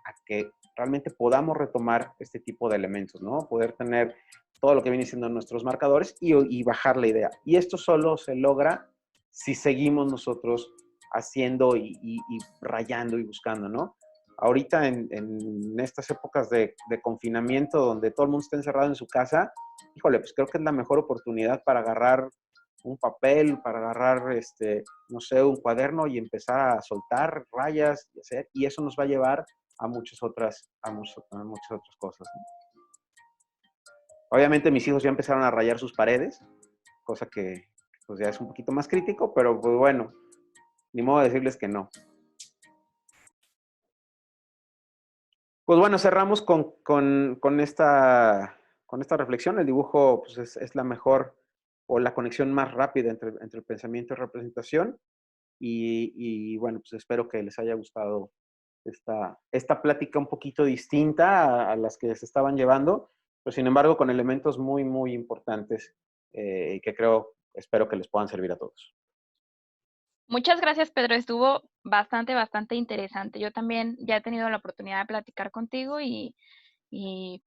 a que realmente podamos retomar este tipo de elementos, ¿no? Poder tener todo lo que viene siendo nuestros marcadores y bajar la idea. Y esto solo se logra si seguimos nosotros haciendo y rayando y buscando, ¿no? Ahorita en estas épocas de confinamiento donde todo el mundo está encerrado en su casa, híjole, pues creo que es la mejor oportunidad para agarrar un papel, para agarrar, no sé, un cuaderno y empezar a soltar rayas y hacer, y eso nos va a llevar a muchas otras cosas, ¿no? Obviamente mis hijos ya empezaron a rayar sus paredes, cosa que pues ya es un poquito más crítico, pero pues bueno, ni modo de decirles que no. Pues bueno, cerramos con esta reflexión. El dibujo pues, es la mejor o la conexión más rápida entre el pensamiento y representación. Y bueno, pues espero que les haya gustado esta plática un poquito distinta a las que se estaban llevando, pero sin embargo con elementos muy, muy importantes y que espero que les puedan servir a todos. Muchas gracias, Pedro. Estuvo bastante, bastante interesante. Yo también ya he tenido la oportunidad de platicar contigo y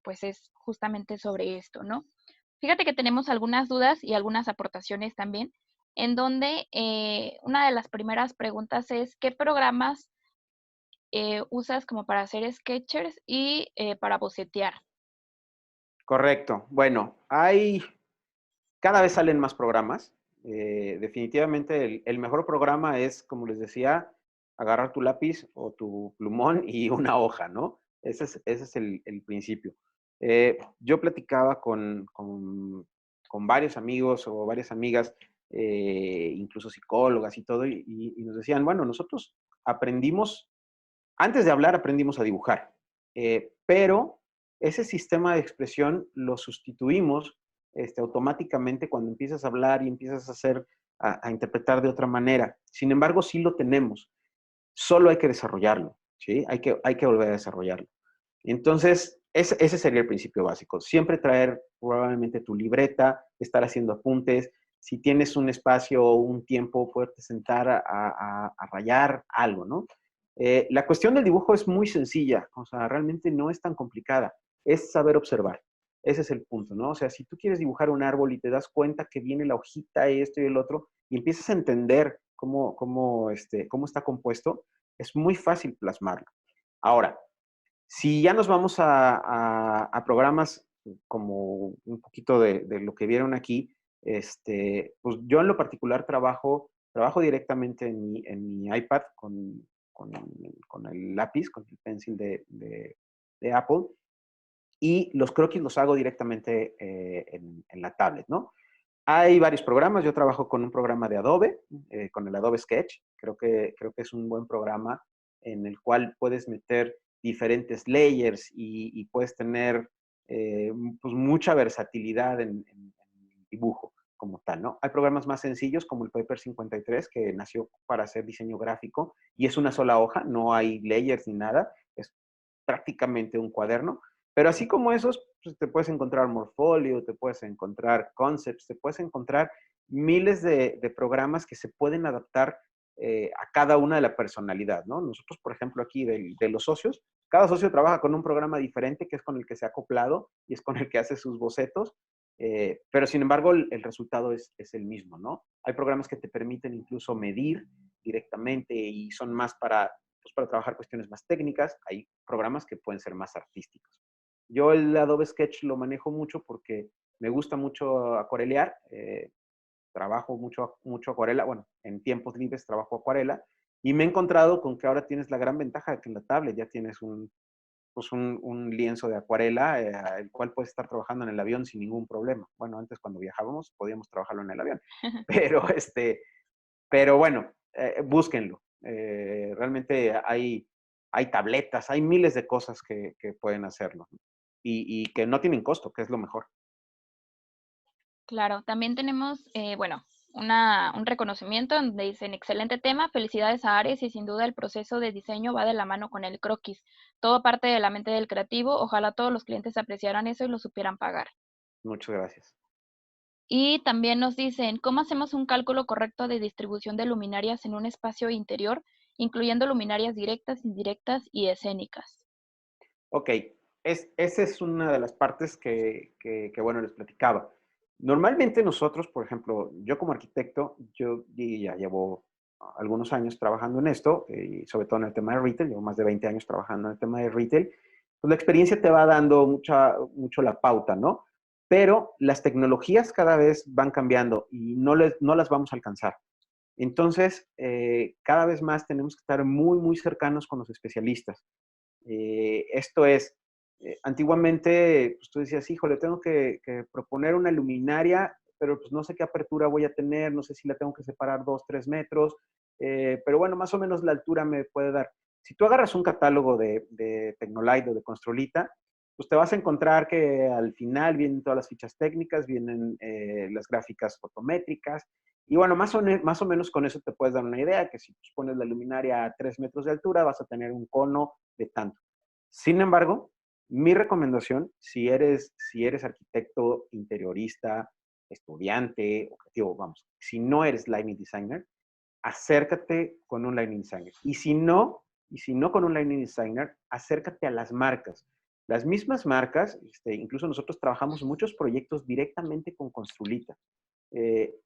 pues es justamente sobre esto, ¿no? Fíjate que tenemos algunas dudas y algunas aportaciones también, en donde una de las primeras preguntas es, ¿qué programas usas como para hacer sketches y para bocetear? Correcto. Bueno, cada vez salen más programas. Definitivamente el mejor programa es, como les decía, agarrar tu lápiz o tu plumón y una hoja, ¿no? Ese es el principio. Yo platicaba con varios amigos o varias amigas, incluso psicólogas y todo, y nos decían, bueno, nosotros aprendimos, antes de hablar aprendimos a dibujar, pero ese sistema de expresión lo sustituimos automáticamente cuando empiezas a hablar y empiezas a interpretar de otra manera. Sin embargo, sí lo tenemos, solo hay que desarrollarlo, ¿sí? Hay que volver a desarrollarlo. Entonces, ese sería el principio básico. Siempre traer probablemente tu libreta, estar haciendo apuntes. Si tienes un espacio o un tiempo, poderte sentar a rayar algo, ¿no? La cuestión del dibujo es muy sencilla, o sea, realmente no es tan complicada, es saber observar. Ese es el punto, ¿no? O sea, si tú quieres dibujar un árbol y te das cuenta que viene la hojita, esto y el otro, y empiezas a entender cómo está compuesto, es muy fácil plasmarlo. Ahora, si ya nos vamos a programas como un poquito de lo que vieron aquí, pues yo en lo particular trabajo directamente en mi iPad con el lápiz, con el pencil de Apple, y los croquis los hago directamente en la tablet, ¿no? Hay varios programas, yo trabajo con un programa de Adobe, con el Adobe Sketch, creo que es un buen programa en el cual puedes meter diferentes layers y puedes tener pues mucha versatilidad en el dibujo como tal, ¿no? Hay programas más sencillos como el Paper 53 que nació para hacer diseño gráfico y es una sola hoja, no hay layers ni nada, es prácticamente un cuaderno, pero así como esos, pues te puedes encontrar Morpholio, te puedes encontrar Concepts, te puedes encontrar miles de programas que se pueden adaptar a cada una de la personalidad, ¿no? Nosotros, por ejemplo, aquí de los socios, cada socio trabaja con un programa diferente que es con el que se ha acoplado y es con el que hace sus bocetos, pero sin embargo el resultado es el mismo, ¿no? Hay programas que te permiten incluso medir directamente y son más pues, para trabajar cuestiones más técnicas. Hay programas que pueden ser más artísticos. Yo el Adobe Sketch lo manejo mucho porque me gusta mucho acuarelear, trabajo mucho acuarela, bueno, en tiempos libres trabajo acuarela, y me he encontrado con que ahora tienes la gran ventaja de que en la tablet ya tienes pues un lienzo de acuarela, el cual puedes estar trabajando en el avión sin ningún problema. Bueno, antes cuando viajábamos podíamos trabajarlo en el avión, pero, pero bueno, búsquenlo. Realmente hay tabletas, hay miles de cosas que pueden hacerlo, ¿no? Y que no tienen costo, que es lo mejor. Claro, también tenemos, bueno, un reconocimiento donde dicen, excelente tema, felicidades a Ares y sin duda el proceso de diseño va de la mano con el croquis. Todo parte de la mente del creativo, ojalá todos los clientes apreciaran eso y lo supieran pagar. Muchas gracias. Y también nos dicen, ¿cómo hacemos un cálculo correcto de distribución de luminarias en un espacio interior, incluyendo luminarias directas, indirectas y escénicas? Ok, esa es una de las partes bueno, les platicaba. Normalmente nosotros, por ejemplo, yo como arquitecto, yo ya llevo algunos años trabajando en esto, y sobre todo en el tema de retail, llevo más de 20 años trabajando en el tema de retail, pues la experiencia te va dando mucho la pauta, ¿no? Pero las tecnologías cada vez van cambiando y no las vamos a alcanzar. Entonces, cada vez más tenemos que estar muy cercanos con los especialistas. Esto es, antiguamente, pues tú decías, híjole, tengo que proponer una luminaria, pero pues no sé qué apertura voy a tener, no sé si la tengo que separar 2, 3 metros, pero bueno, más o menos la altura me puede dar. Si tú agarras un catálogo de Tecnolite o de Construlita, pues te vas a encontrar que al final vienen todas las fichas técnicas, vienen las gráficas fotométricas, y bueno, más o menos con eso te puedes dar una idea, que si pues, pones la luminaria a 3 metros de altura, vas a tener un cono de tanto. Sin embargo, mi recomendación, si eres arquitecto, interiorista, estudiante o creativo, vamos, si no eres lighting designer, acércate con un lighting designer. Y si no con un lighting designer, acércate a las marcas. Las mismas marcas, incluso nosotros trabajamos muchos proyectos directamente con Construlita.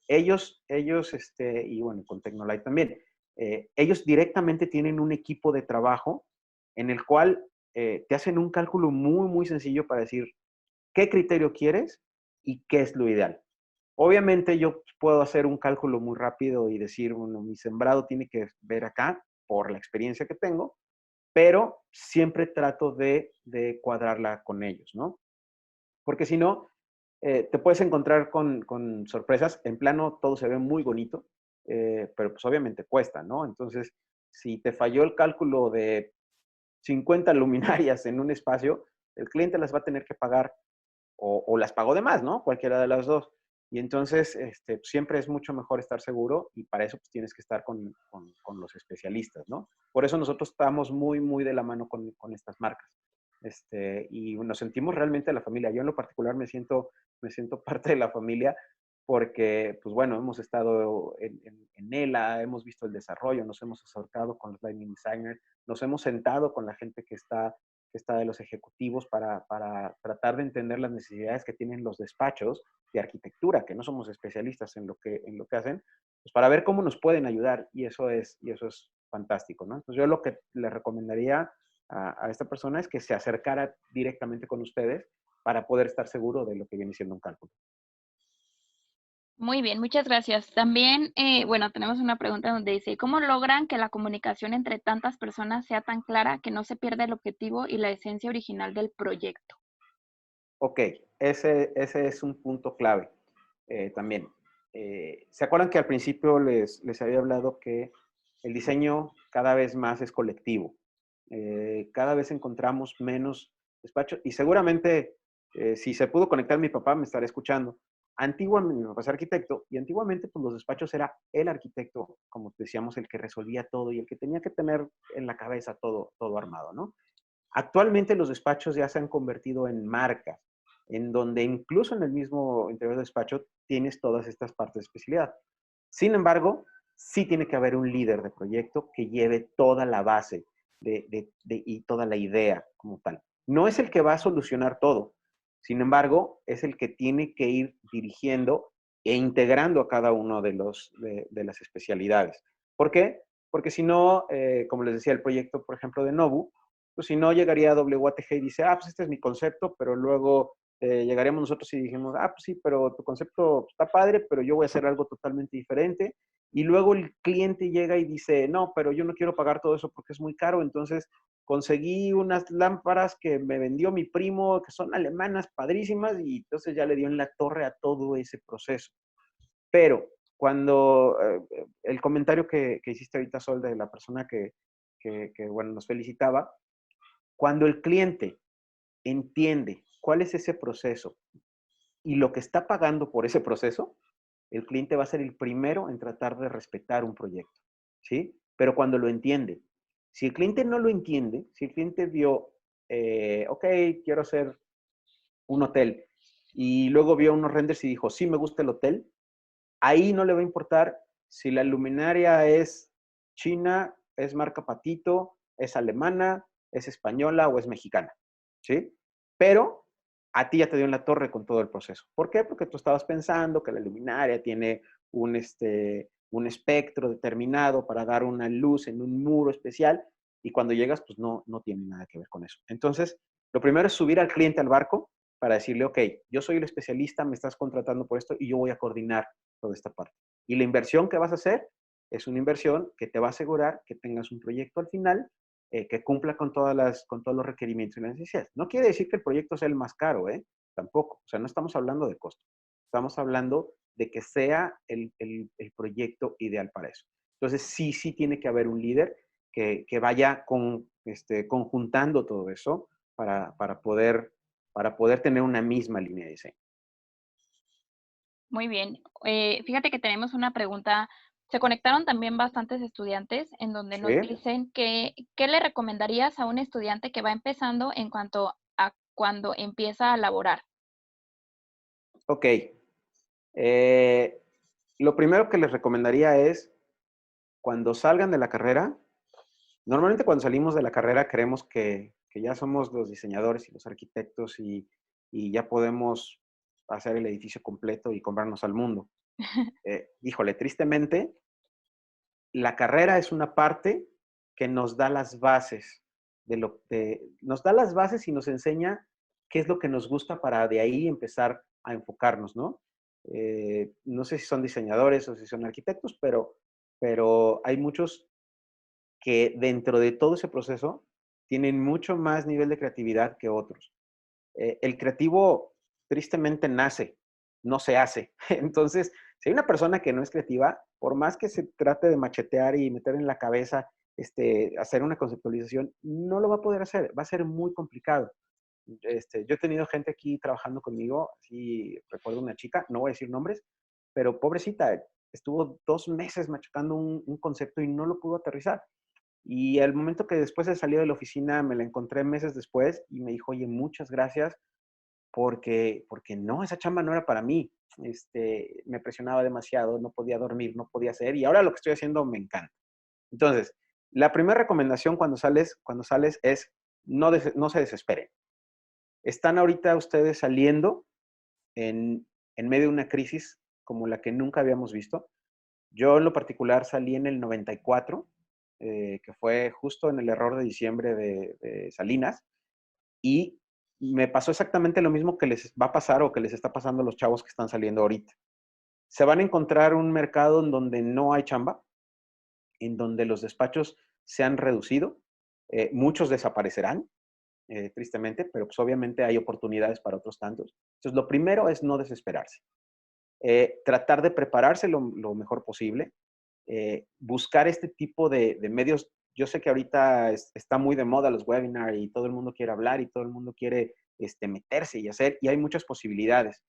Ellos, y bueno, con Tecnolite también, ellos directamente tienen un equipo de trabajo en el cual te hacen un cálculo muy sencillo para decir qué criterio quieres y qué es lo ideal. Obviamente yo puedo hacer un cálculo muy rápido y decir, bueno, mi sembrado tiene que ver acá por la experiencia que tengo, pero siempre trato de cuadrarla con ellos, ¿no? Porque si no, te puedes encontrar con sorpresas. En plano todo se ve muy bonito, pero pues obviamente cuesta, ¿no? Entonces, si te falló el cálculo de 50 luminarias en un espacio, el cliente las va a tener que pagar o las pagó de más, ¿no? Cualquiera de las dos. Y entonces, siempre es mucho mejor estar seguro y para eso pues, tienes que estar con los especialistas, ¿no? Por eso nosotros estamos muy de la mano con estas marcas. Y nos sentimos realmente la familia. Yo en lo particular me siento parte de la familia porque, pues bueno, hemos estado en ELA, hemos visto el desarrollo, nos hemos acercado con los lighting designers, nos hemos sentado con la gente que está de los ejecutivos para tratar de entender las necesidades que tienen los despachos de arquitectura, que no somos especialistas en lo que hacen, pues para ver cómo nos pueden ayudar y eso es fantástico, ¿no? Entonces yo lo que le recomendaría a esta persona es que se acercara directamente con ustedes para poder estar seguro de lo que viene siendo un cálculo. Muy bien, muchas gracias. También, bueno, tenemos una pregunta donde dice, ¿cómo logran que la comunicación entre tantas personas sea tan clara que no se pierda el objetivo y la esencia original del proyecto? Ok, ese es un punto clave también. ¿Se acuerdan que al principio les había hablado que el diseño cada vez más es colectivo. Cada vez encontramos menos despachos y seguramente si se pudo conectar mi papá me estará escuchando. Antiguamente, mi papá es arquitecto y antiguamente pues los despachos era el arquitecto, como decíamos, el que resolvía todo y el que tenía que tener en la cabeza todo armado, ¿no? Actualmente los despachos ya se han convertido en marcas, en donde incluso en el mismo interior del despacho tienes todas estas partes de especialidad. Sin embargo, sí tiene que haber un líder de proyecto que lleve toda la base y toda la idea como tal. No es el que va a solucionar todo, sin embargo, es el que tiene que ir dirigiendo e integrando a cada uno de las especialidades. ¿Por qué? Porque si no, como les decía, el proyecto, por ejemplo, de Nobu, pues si no llegaría a WATG y dice, pues este es mi concepto, pero luego llegaríamos nosotros y dijimos, pues sí, pero tu concepto está padre, pero yo voy a hacer algo totalmente diferente. Y luego el cliente llega y dice, no, pero yo no quiero pagar todo eso porque es muy caro, entonces conseguí unas lámparas que me vendió mi primo, que son alemanas, padrísimas, y entonces ya le dio en la torre a todo ese proceso. Pero cuando el comentario que hiciste ahorita, Sol, de la persona bueno, nos felicitaba, cuando el cliente entiende cuál es ese proceso y lo que está pagando por ese proceso, el cliente va a ser el primero en tratar de respetar un proyecto, ¿sí? Pero cuando lo entiende. Si el cliente no lo entiende, si el cliente vio, ok, quiero hacer un hotel, y luego vio unos renders y dijo, sí, me gusta el hotel, ahí no le va a importar si la luminaria es china, es marca Patito, es alemana, es española o es mexicana, ¿sí? Pero a ti ya te dio en la torre con todo el proceso. ¿Por qué? Porque tú estabas pensando que la luminaria tiene un espectro determinado para dar una luz en un muro especial y cuando llegas, pues no tiene nada que ver con eso. Entonces, lo primero es subir al cliente al barco para decirle, ok, yo soy el especialista, me estás contratando por esto y yo voy a coordinar toda esta parte. Y la inversión que vas a hacer es una inversión que te va a asegurar que tengas un proyecto al final que cumpla con con todos los requerimientos y las necesidades. No quiere decir que el proyecto sea el más caro, tampoco. O sea, no estamos hablando de costo. Estamos hablando de que sea el proyecto ideal para eso. Entonces, sí tiene que haber un líder que vaya conjuntando todo eso para poder tener una misma línea de diseño. Muy bien. Fíjate que tenemos una pregunta. Se conectaron también bastantes estudiantes en donde Sí, nos dicen que, ¿qué le recomendarías a un estudiante que va empezando en cuanto a cuando empieza a laborar? ok. Lo primero que les recomendaría es, cuando salgan de la carrera, normalmente cuando salimos de la carrera creemos que ya somos los diseñadores y los arquitectos y ya podemos hacer el edificio completo y comprarnos al mundo. Híjole, tristemente, la carrera es una parte que nos da las bases nos da las bases y nos enseña qué es lo que nos gusta para de ahí empezar a enfocarnos, ¿no? No sé si son diseñadores o si son arquitectos, pero hay muchos que dentro de todo ese proceso tienen mucho más nivel de creatividad que otros. El creativo tristemente nace, no se hace. Entonces, si hay una persona que no es creativa, por más que se trate de machetear y meter en la cabeza, hacer una conceptualización, no lo va a poder hacer, va a ser muy complicado. Yo he tenido gente aquí trabajando conmigo, sí, recuerdo una chica, no voy a decir nombres, pero pobrecita, estuvo 2 meses machacando un concepto y no lo pudo aterrizar. Y al momento que después de salir de la oficina, me la encontré meses después y me dijo, oye, muchas gracias porque no, esa chamba no era para mí. Me presionaba demasiado, no podía dormir, no podía hacer, y ahora lo que estoy haciendo me encanta. Entonces, la primera recomendación cuando sales es no se desesperen. Están ahorita ustedes saliendo en medio de una crisis como la que nunca habíamos visto. Yo en lo particular salí en el 94, que fue justo en el error de diciembre de Salinas, y me pasó exactamente lo mismo que les va a pasar o que les está pasando a los chavos que están saliendo ahorita. Se van a encontrar un mercado en donde no hay chamba, en donde los despachos se han reducido, muchos desaparecerán, tristemente, pero pues obviamente hay oportunidades para otros tantos. Entonces, lo primero es no desesperarse. Tratar de prepararse lo mejor posible, buscar este tipo de medios yo sé que ahorita está muy de moda los webinars y todo el mundo quiere hablar y todo el mundo quiere meterse y hacer, y hay muchas posibilidades.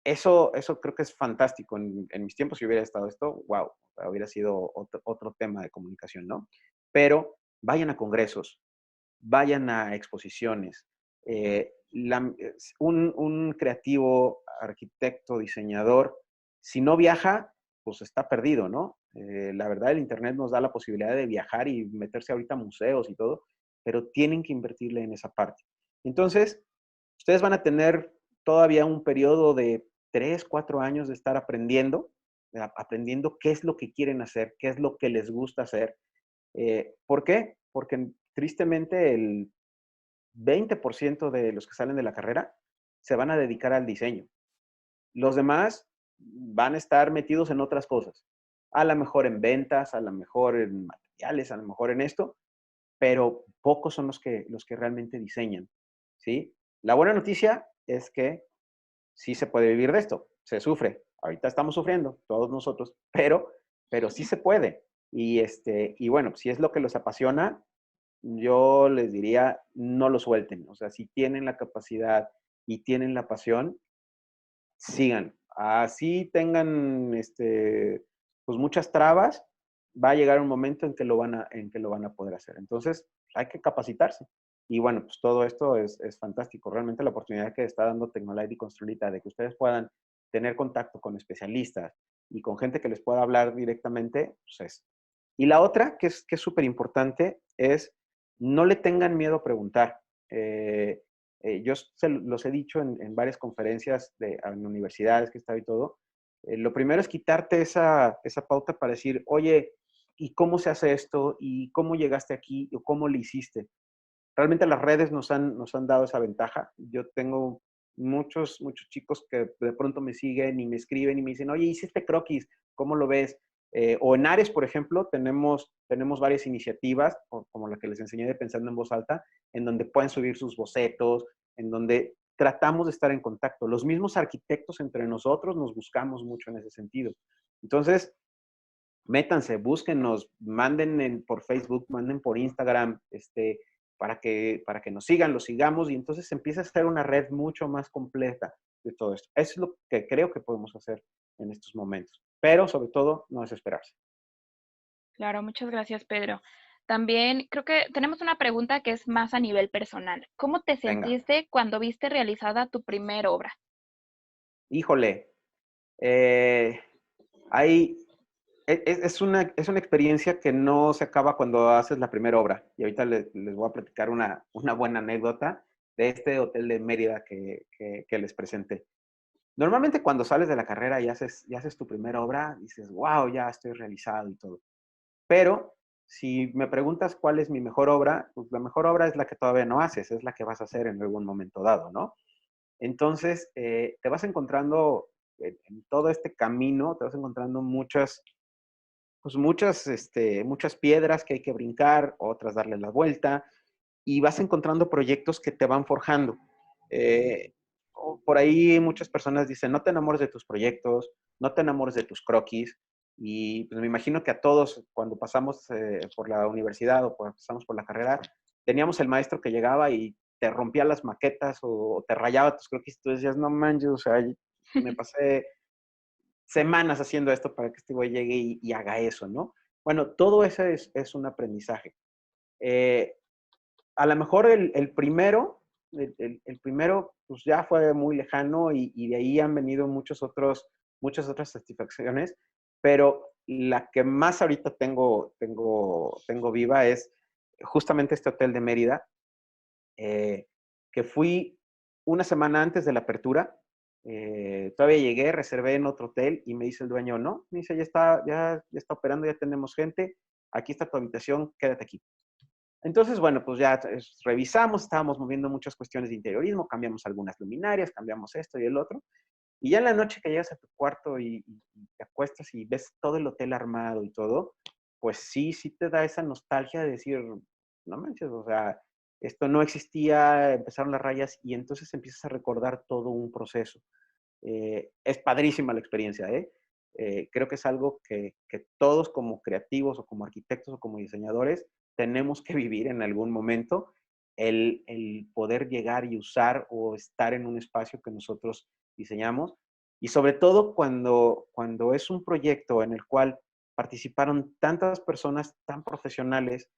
Eso creo que es fantástico. En mis tiempos, si hubiera estado esto, wow, hubiera sido otro tema de comunicación, ¿no? Pero vayan a congresos, vayan a exposiciones. Un creativo, arquitecto, diseñador, si no viaja, pues está perdido, ¿no? La verdad, el Internet nos da la posibilidad de viajar y meterse ahorita a museos y todo, pero tienen que invertirle en esa parte. Entonces, ustedes van a tener todavía un periodo de 3, 4 años de estar aprendiendo qué es lo que quieren hacer, qué es lo que les gusta hacer. ¿Por qué? Porque tristemente el 20% de los que salen de la carrera se van a dedicar al diseño. Los demás van a estar metidos en otras cosas. A lo mejor en ventas, a lo mejor en materiales, a lo mejor en esto, pero pocos son los que realmente diseñan, ¿sí? La buena noticia es que sí se puede vivir de esto, se sufre. Ahorita estamos sufriendo, todos nosotros, pero sí se puede. Y bueno, si es lo que los apasiona, yo les diría, no lo suelten. O sea, si tienen la capacidad y tienen la pasión, sigan. Así tengan pues muchas trabas, va a llegar un momento en que lo van a poder hacer. Entonces, hay que capacitarse. Y bueno, pues todo esto es fantástico. Realmente la oportunidad que está dando Tecnolive y Construlita de que ustedes puedan tener contacto con especialistas y con gente que les pueda hablar directamente, pues es. Y la otra, que es súper importante, es no le tengan miedo a preguntar. Yo los he dicho en varias conferencias en universidades que he estado y todo. Lo primero es quitarte esa pauta para decir, oye, ¿y cómo se hace esto? ¿Y cómo llegaste aquí? ¿O cómo lo hiciste? Realmente las redes nos han dado esa ventaja. Yo tengo muchos chicos que de pronto me siguen y me escriben y me dicen, oye, hice este croquis, ¿cómo lo ves? O en Ares, por ejemplo, tenemos varias iniciativas, como la que les enseñé de Pensando en Voz Alta, en donde pueden subir sus bocetos, en donde tratamos de estar en contacto. Los mismos arquitectos entre nosotros nos buscamos mucho en ese sentido. Entonces, métanse, búsquennos, manden por Facebook, manden por Instagram, para que nos sigan, los sigamos y entonces empieza a ser una red mucho más completa de todo esto. Eso es lo que creo que podemos hacer en estos momentos. Pero sobre todo, no desesperarse. Claro, muchas gracias, Pedro. También creo que tenemos una pregunta que es más a nivel personal. ¿Cómo te Venga, sentiste cuando viste realizada tu primera obra? híjole, eh, hay, es una experiencia que no se acaba cuando haces la primera obra. Y ahorita les voy a platicar una buena anécdota de este hotel de Mérida que les presenté. Normalmente cuando sales de la carrera y haces tu primera obra, dices, wow, ya estoy realizado y todo. Pero si me preguntas cuál es mi mejor obra, pues la mejor obra es la que todavía no haces, es la que vas a hacer en algún momento dado, ¿no? Entonces, te vas encontrando en todo este camino, te vas encontrando muchas piedras que hay que brincar, otras darle la vuelta, y vas encontrando proyectos que te van forjando. Eh, por ahí muchas personas dicen, no te enamores de tus proyectos, no te enamores de tus croquis, y pues me imagino que a todos cuando pasamos por la universidad o cuando pasamos por la carrera, teníamos el maestro que llegaba y te rompía las maquetas o te rayaba tus croquis, y tú decías, no manches, o sea, me pasé semanas haciendo esto para que este güey llegue y haga eso, ¿no? Bueno, todo eso es un aprendizaje. Eh, a lo mejor el primero, pues ya fue muy lejano y de ahí han venido muchas otras satisfacciones, pero la que más ahorita tengo viva es justamente este hotel de Mérida, eh, que fui una semana antes de la apertura. Todavía llegué, reservé en otro hotel y me dice el dueño, no, me dice, ya está operando, ya tenemos gente, aquí está tu habitación, quédate aquí. Entonces, bueno, pues ya revisamos, estábamos moviendo muchas cuestiones de interiorismo, cambiamos algunas luminarias, cambiamos esto y el otro. Y ya en la noche que llegas a tu cuarto y te acuestas y ves todo el hotel armado y todo, pues sí te da esa nostalgia de decir, no manches, o sea, esto no existía, empezaron las rayas y entonces empiezas a recordar todo un proceso. Es padrísima la experiencia, ¿eh? Creo que es algo que todos como creativos o como arquitectos o como diseñadores tenemos que vivir en algún momento el poder llegar y usar o estar en un espacio que nosotros diseñamos. Y sobre todo cuando es un proyecto en el cual participaron tantas personas tan profesionales,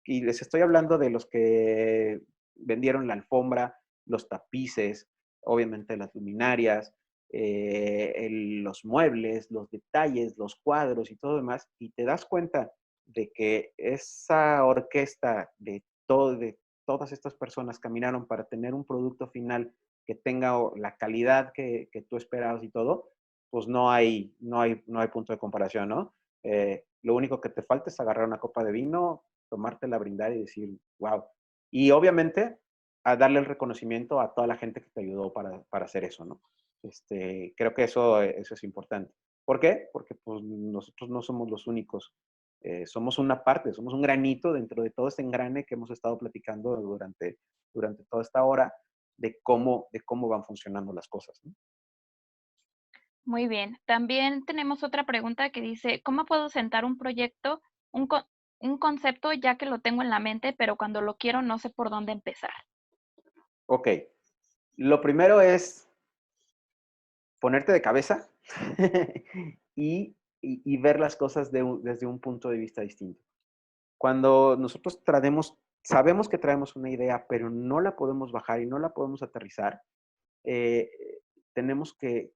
y les estoy hablando de los que vendieron la alfombra, los tapices, obviamente las luminarias, los muebles, los detalles, los cuadros y todo demás, y te das cuenta de que esa orquesta de todas estas personas caminaron para tener un producto final que tenga la calidad que tú esperabas y todo, pues no hay punto de comparación, ¿no? Lo único que te falta es agarrar una copa de vino, tomártela, brindar y decir, wow. Y obviamente a darle el reconocimiento a toda la gente que te ayudó para hacer eso, ¿no? Creo que eso es importante. ¿Por qué? Porque pues, nosotros no somos los únicos. Somos una parte, somos un granito dentro de todo este engrane que hemos estado platicando durante toda esta hora de cómo van funcionando las cosas, ¿no? Muy bien. También tenemos otra pregunta que dice, ¿cómo puedo sentar un proyecto, un, co- un concepto ya que lo tengo en la mente, pero cuando lo quiero no sé por dónde empezar? Ok, lo primero es ponerte de cabeza y ver las cosas desde un punto de vista distinto. Cuando nosotros sabemos que traemos una idea, pero no la podemos bajar y no la podemos aterrizar, eh, tenemos que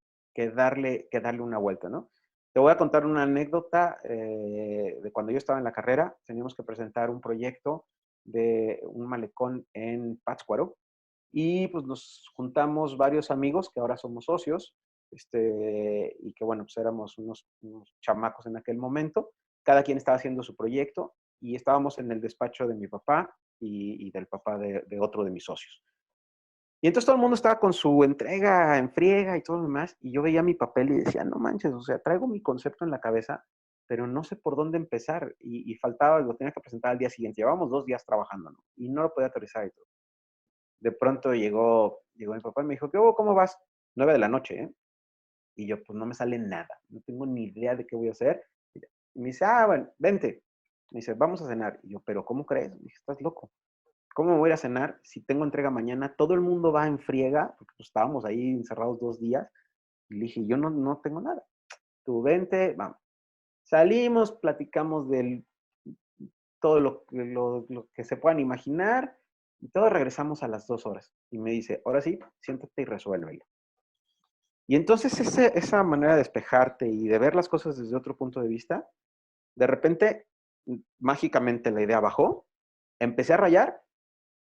darle una vuelta, ¿no? Te voy a contar una anécdota de cuando yo estaba en la carrera. Teníamos que presentar un proyecto de un malecón en Pátzcuaro y pues nos juntamos varios amigos que ahora somos socios, y que bueno, pues éramos unos chamacos en aquel momento. Cada quien estaba haciendo su proyecto y estábamos en el despacho de mi papá y del papá de otro de mis socios. Y entonces todo el mundo estaba con su entrega en friega y todo lo demás, y yo veía mi papel y decía, no manches, o sea, traigo mi concepto en la cabeza, pero no sé por dónde empezar, y faltaba, lo tenía que presentar al día siguiente, llevábamos 2 días trabajando, ¿no? Y no lo podía aterrizar y todo. De pronto llegó mi papá y me dijo, ¿qué hubo? ¿Cómo vas? 9 de la noche, ¿eh? Y yo, pues no me sale nada, no tengo ni idea de qué voy a hacer. Y me dice, bueno, vente. Me dice, vamos a cenar. Y yo, ¿pero cómo crees? Me dije, estás loco. ¿Cómo me voy a cenar si tengo entrega mañana? Todo el mundo va en friega, porque pues, estábamos ahí encerrados 2 días. Y le dije, yo no tengo nada. Tú vente, vamos. Salimos, platicamos de todo lo que se puedan imaginar y todos regresamos a las 2 horas. Y me dice, ahora sí, siéntate y resuélvelo. Y entonces esa manera de despejarte y de ver las cosas desde otro punto de vista, de repente, mágicamente la idea bajó, empecé a rayar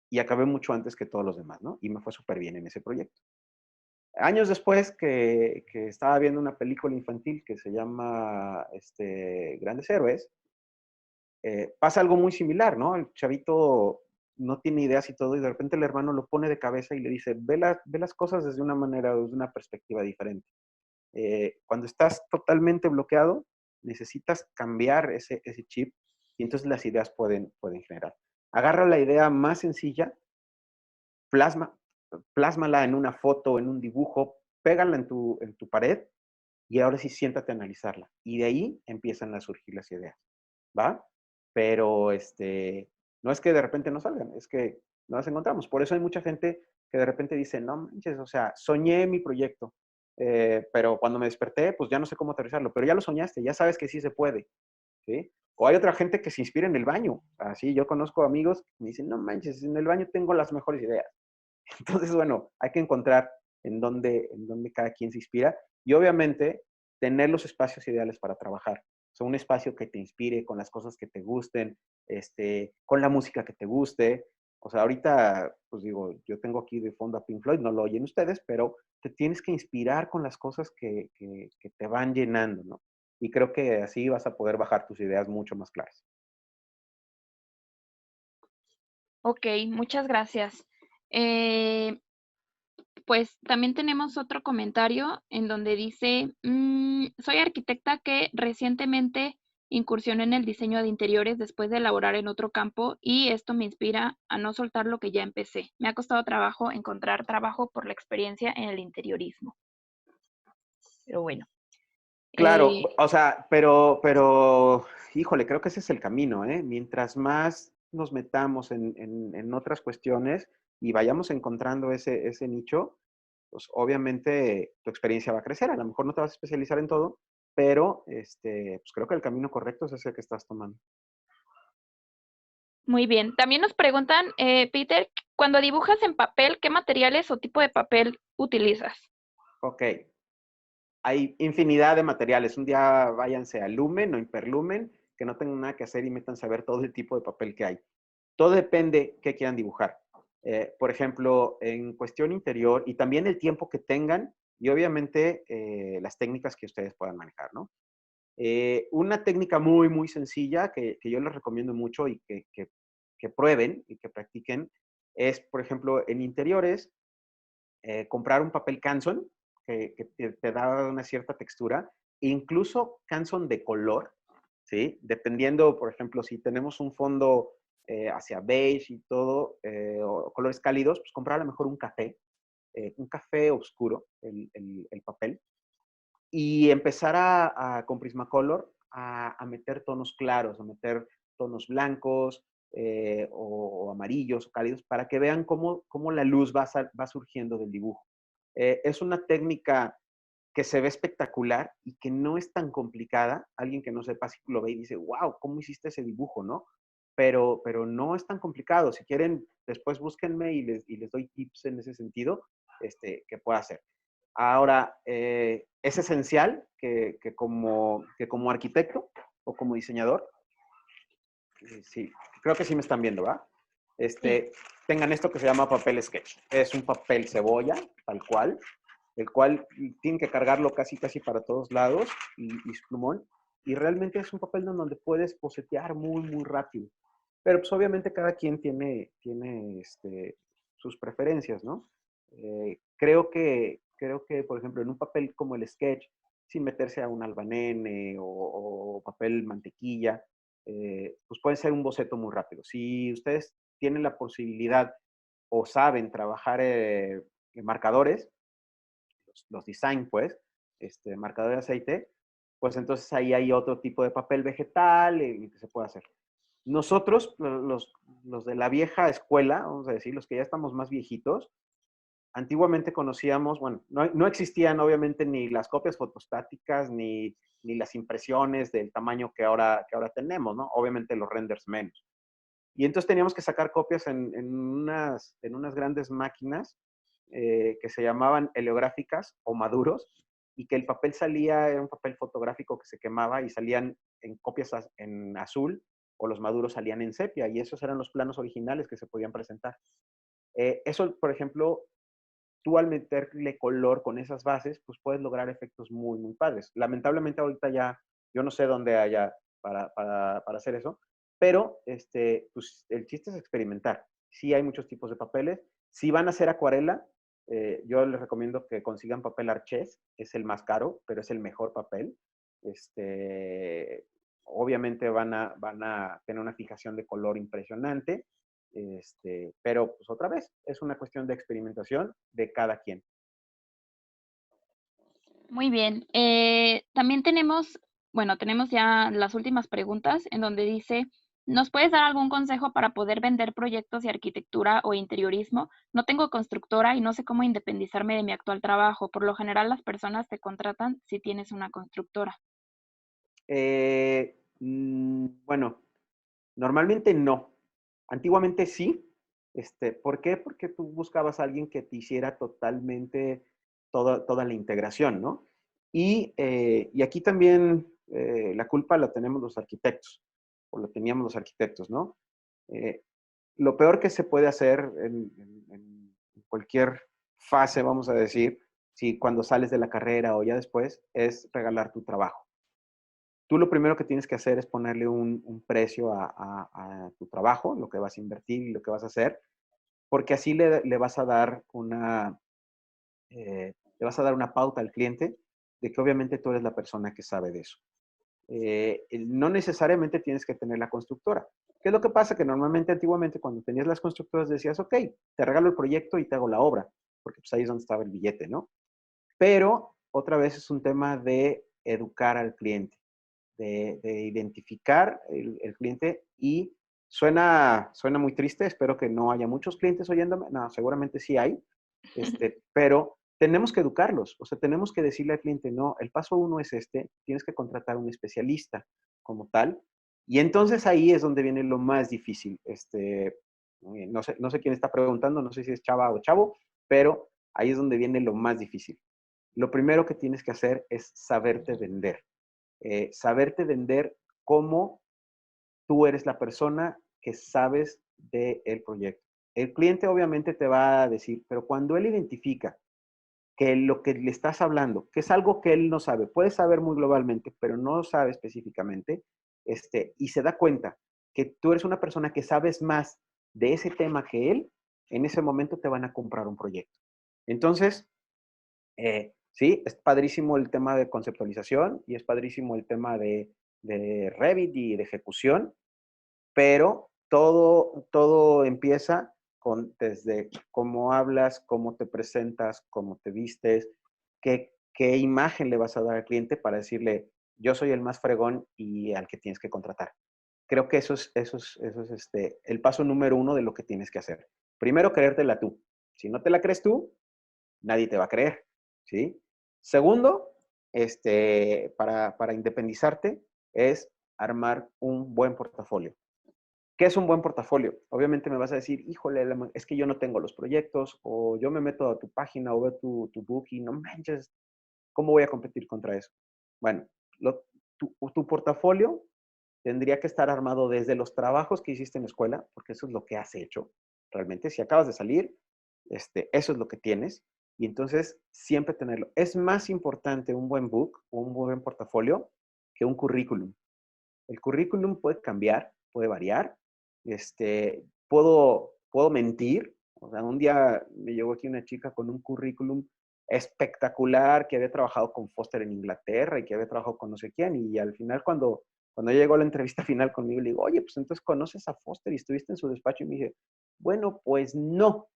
y acabé mucho antes que todos los demás, ¿no? Y me fue súper bien en ese proyecto. Años después que estaba viendo una película infantil que se llama Grandes Héroes, pasa algo muy similar, ¿no? El chavito no tiene ideas y todo, y de repente el hermano lo pone de cabeza y le dice, ve las cosas desde una manera, desde una perspectiva diferente. Cuando estás totalmente bloqueado, necesitas cambiar ese chip y entonces las ideas pueden generar. Agarra la idea más sencilla, plasma, plásmala en una foto, en un dibujo, pégala en tu pared y ahora sí siéntate a analizarla. Y de ahí empiezan a surgir las ideas, ¿va? Pero no es que de repente no salgan, es que no las encontramos. Por eso hay mucha gente que de repente dice, no manches, o sea, soñé mi proyecto, pero cuando me desperté, pues ya no sé cómo aterrizarlo, pero ya lo soñaste, ya sabes que sí se puede, ¿sí? O hay otra gente que se inspira en el baño. Así, yo conozco amigos que me dicen, no manches, en el baño tengo las mejores ideas. Entonces, bueno, hay que encontrar en dónde cada quien se inspira y obviamente tener los espacios ideales para trabajar. O sea, un espacio que te inspire con las cosas que te gusten, con la música que te guste. O sea, ahorita, pues digo, yo tengo aquí de fondo a Pink Floyd, no lo oyen ustedes, pero te tienes que inspirar con las cosas que te van llenando, ¿no? Y creo que así vas a poder bajar tus ideas mucho más claras. Ok, muchas gracias. Eh, Pues también tenemos otro comentario en donde dice, soy arquitecta que recientemente incursionó en el diseño de interiores después de elaborar en otro campo y esto me inspira a no soltar lo que ya empecé. Me ha costado trabajo encontrar trabajo por la experiencia en el interiorismo. Pero bueno. Claro, o sea, híjole, creo que ese es el camino, ¿eh? Mientras más nos metamos en otras cuestiones y vayamos encontrando ese nicho, pues obviamente tu experiencia va a crecer. A lo mejor no te vas a especializar en todo, pero pues creo que el camino correcto es ese que estás tomando. Muy bien. También nos preguntan, Peter, cuando dibujas en papel, ¿qué materiales o tipo de papel utilizas? Ok, hay infinidad de materiales. Un día váyanse a Lumen o Hiperlumen, que no tengan nada que hacer y métanse a ver todo el tipo de papel que hay. Todo depende qué quieran dibujar. Por ejemplo, en cuestión interior y también el tiempo que tengan y obviamente las técnicas que ustedes puedan manejar, ¿no? Una técnica muy, muy sencilla que yo les recomiendo mucho y que prueben y que practiquen es, por ejemplo, en interiores, comprar un papel Canson que te da una cierta textura, incluso Canson de color, ¿sí? Dependiendo, por ejemplo, si tenemos un fondo hacia beige y todo, o colores cálidos, pues comprar a lo mejor un café oscuro, el papel, y empezar con Prismacolor a meter tonos claros, a meter tonos blancos o amarillos o cálidos para que vean cómo la luz va surgiendo del dibujo. Es una técnica que se ve espectacular y que no es tan complicada. Alguien que no sepa si lo ve y dice, wow, ¿cómo hiciste ese dibujo, no? Pero no es tan complicado. Si quieren, después búsquenme y les doy tips en ese sentido que pueda hacer. Ahora, es esencial que como arquitecto o como diseñador, sí, creo que sí me están viendo, ¿va? Sí. Tengan esto que se llama papel sketch. Es un papel cebolla, tal cual, el cual tienen que cargarlo casi, casi para todos lados y su plumón. Y realmente es un papel donde puedes bocetear muy, muy rápido. Pero pues obviamente cada quien tiene sus preferencias, ¿no? Creo que, por ejemplo, en un papel como el sketch, sin meterse a un albanene o papel mantequilla, pues puede ser un boceto muy rápido. Si ustedes tienen la posibilidad o saben trabajar en marcadores, los design, pues, marcador de aceite, pues entonces ahí hay otro tipo de papel vegetal que se puede hacer. Nosotros, los de la vieja escuela, vamos a decir, los que ya estamos más viejitos, antiguamente conocíamos, bueno, no existían obviamente ni las copias fotostáticas ni las impresiones del tamaño que ahora tenemos, ¿no? Obviamente los renders menos. Y entonces teníamos que sacar copias en unas grandes máquinas que se llamaban heliográficas o maduros, y que el papel salía, era un papel fotográfico que se quemaba y salían en copias en azul, o los maduros salían en sepia, y esos eran los planos originales que se podían presentar. Eso, por ejemplo, tú al meterle color con esas bases, pues puedes lograr efectos muy, muy padres. Lamentablemente ahorita ya, yo no sé dónde haya para hacer eso, pero pues, el chiste es experimentar. Sí hay muchos tipos de papeles. Si van a hacer acuarela, yo les recomiendo que consigan papel Arches, es el más caro, pero es el mejor papel. Obviamente van a tener una fijación de color impresionante, pero pues otra vez, es una cuestión de experimentación de cada quien. Muy bien. También tenemos, bueno, tenemos ya las últimas preguntas en donde dice, ¿nos puedes dar algún consejo para poder vender proyectos de arquitectura o interiorismo? No tengo constructora y no sé cómo independizarme de mi actual trabajo. Por lo general, las personas te contratan si tienes una constructora. Bueno, normalmente no. Antiguamente sí. ¿Por qué? Porque tú buscabas a alguien que te hiciera totalmente toda la integración, ¿no? Y aquí también la culpa la tenemos los arquitectos, o la teníamos los arquitectos, ¿no? Eh, lo peor que se puede hacer en cualquier fase, vamos a decir, si cuando sales de la carrera o ya después, es regalar tu trabajo. Tú lo primero que tienes que hacer es ponerle un precio a tu trabajo, lo que vas a invertir y lo que vas a hacer, porque así le vas a dar una pauta al cliente de que obviamente tú eres la persona que sabe de eso. No necesariamente tienes que tener la constructora. ¿Qué es lo que pasa? Que normalmente, antiguamente, cuando tenías las constructoras decías, ok, te regalo el proyecto y te hago la obra, porque pues ahí es donde estaba el billete, ¿no? Pero otra vez es un tema de educar al cliente, de identificar el cliente y suena muy triste, espero que no haya muchos clientes oyéndome, no, seguramente sí hay, pero tenemos que educarlos, o sea, tenemos que decirle al cliente, no, el paso uno es tienes que contratar a un especialista como tal, y entonces ahí es donde viene lo más difícil. No sé quién está preguntando, no sé si es chava o chavo, pero ahí es donde viene lo más difícil. Lo primero que tienes que hacer es saberte vender como tú eres la persona que sabes del proyecto. El cliente obviamente te va a decir, pero cuando él identifica que lo que le estás hablando, que es algo que él no sabe, puede saber muy globalmente, pero no sabe específicamente, y se da cuenta que tú eres una persona que sabes más de ese tema que él, en ese momento te van a comprar un proyecto. Entonces, sí, es padrísimo el tema de conceptualización y es padrísimo el tema de Revit y de ejecución, pero todo empieza desde cómo hablas, cómo te presentas, cómo te vistes, qué imagen le vas a dar al cliente para decirle, yo soy el más fregón y al que tienes que contratar. Creo que eso es el paso número uno de lo que tienes que hacer. Primero, creértela tú. Si no te la crees tú, nadie te va a creer, ¿sí? Segundo, para independizarte, es armar un buen portafolio. ¿Qué es un buen portafolio? Obviamente me vas a decir, híjole, es que yo no tengo los proyectos, o yo me meto a tu página o veo tu book y no manches, ¿cómo voy a competir contra eso? Bueno, tu portafolio tendría que estar armado desde los trabajos que hiciste en la escuela, porque eso es lo que has hecho realmente. Si acabas de salir, eso es lo que tienes. Y entonces, siempre tenerlo. Es más importante un buen book o un buen portafolio que un currículum. El currículum puede cambiar, puede variar. Puedo mentir. O sea, un día me llegó aquí una chica con un currículum espectacular, que había trabajado con Foster en Inglaterra y que había trabajado con no sé quién. Y al final, cuando llegó a la entrevista final conmigo, le digo, oye, pues entonces conoces a Foster y estuviste en su despacho. Y me dije, bueno, pues no.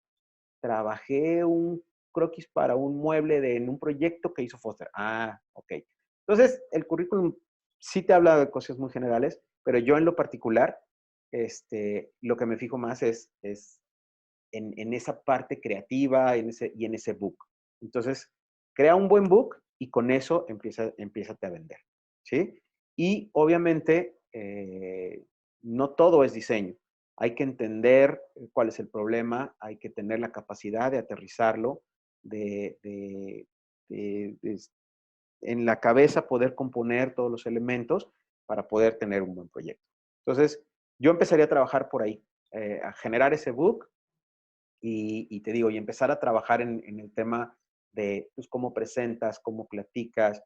Trabajé un croquis para un mueble en un proyecto que hizo Foster. Ah, ok. Entonces, el currículum sí te habla de cosas muy generales, pero yo en lo particular, lo que me fijo más es en esa parte creativa y en ese book. Entonces, crea un buen book y con eso empiézate a vender, ¿sí? Y obviamente, no todo es diseño. Hay que entender cuál es el problema, hay que tener la capacidad de aterrizarlo, de, de, de en la cabeza poder componer todos los elementos para poder tener un buen proyecto. Entonces, yo empezaría a trabajar por ahí, a generar ese book y te digo, y empezar a trabajar en el tema de pues, cómo presentas, cómo platicas,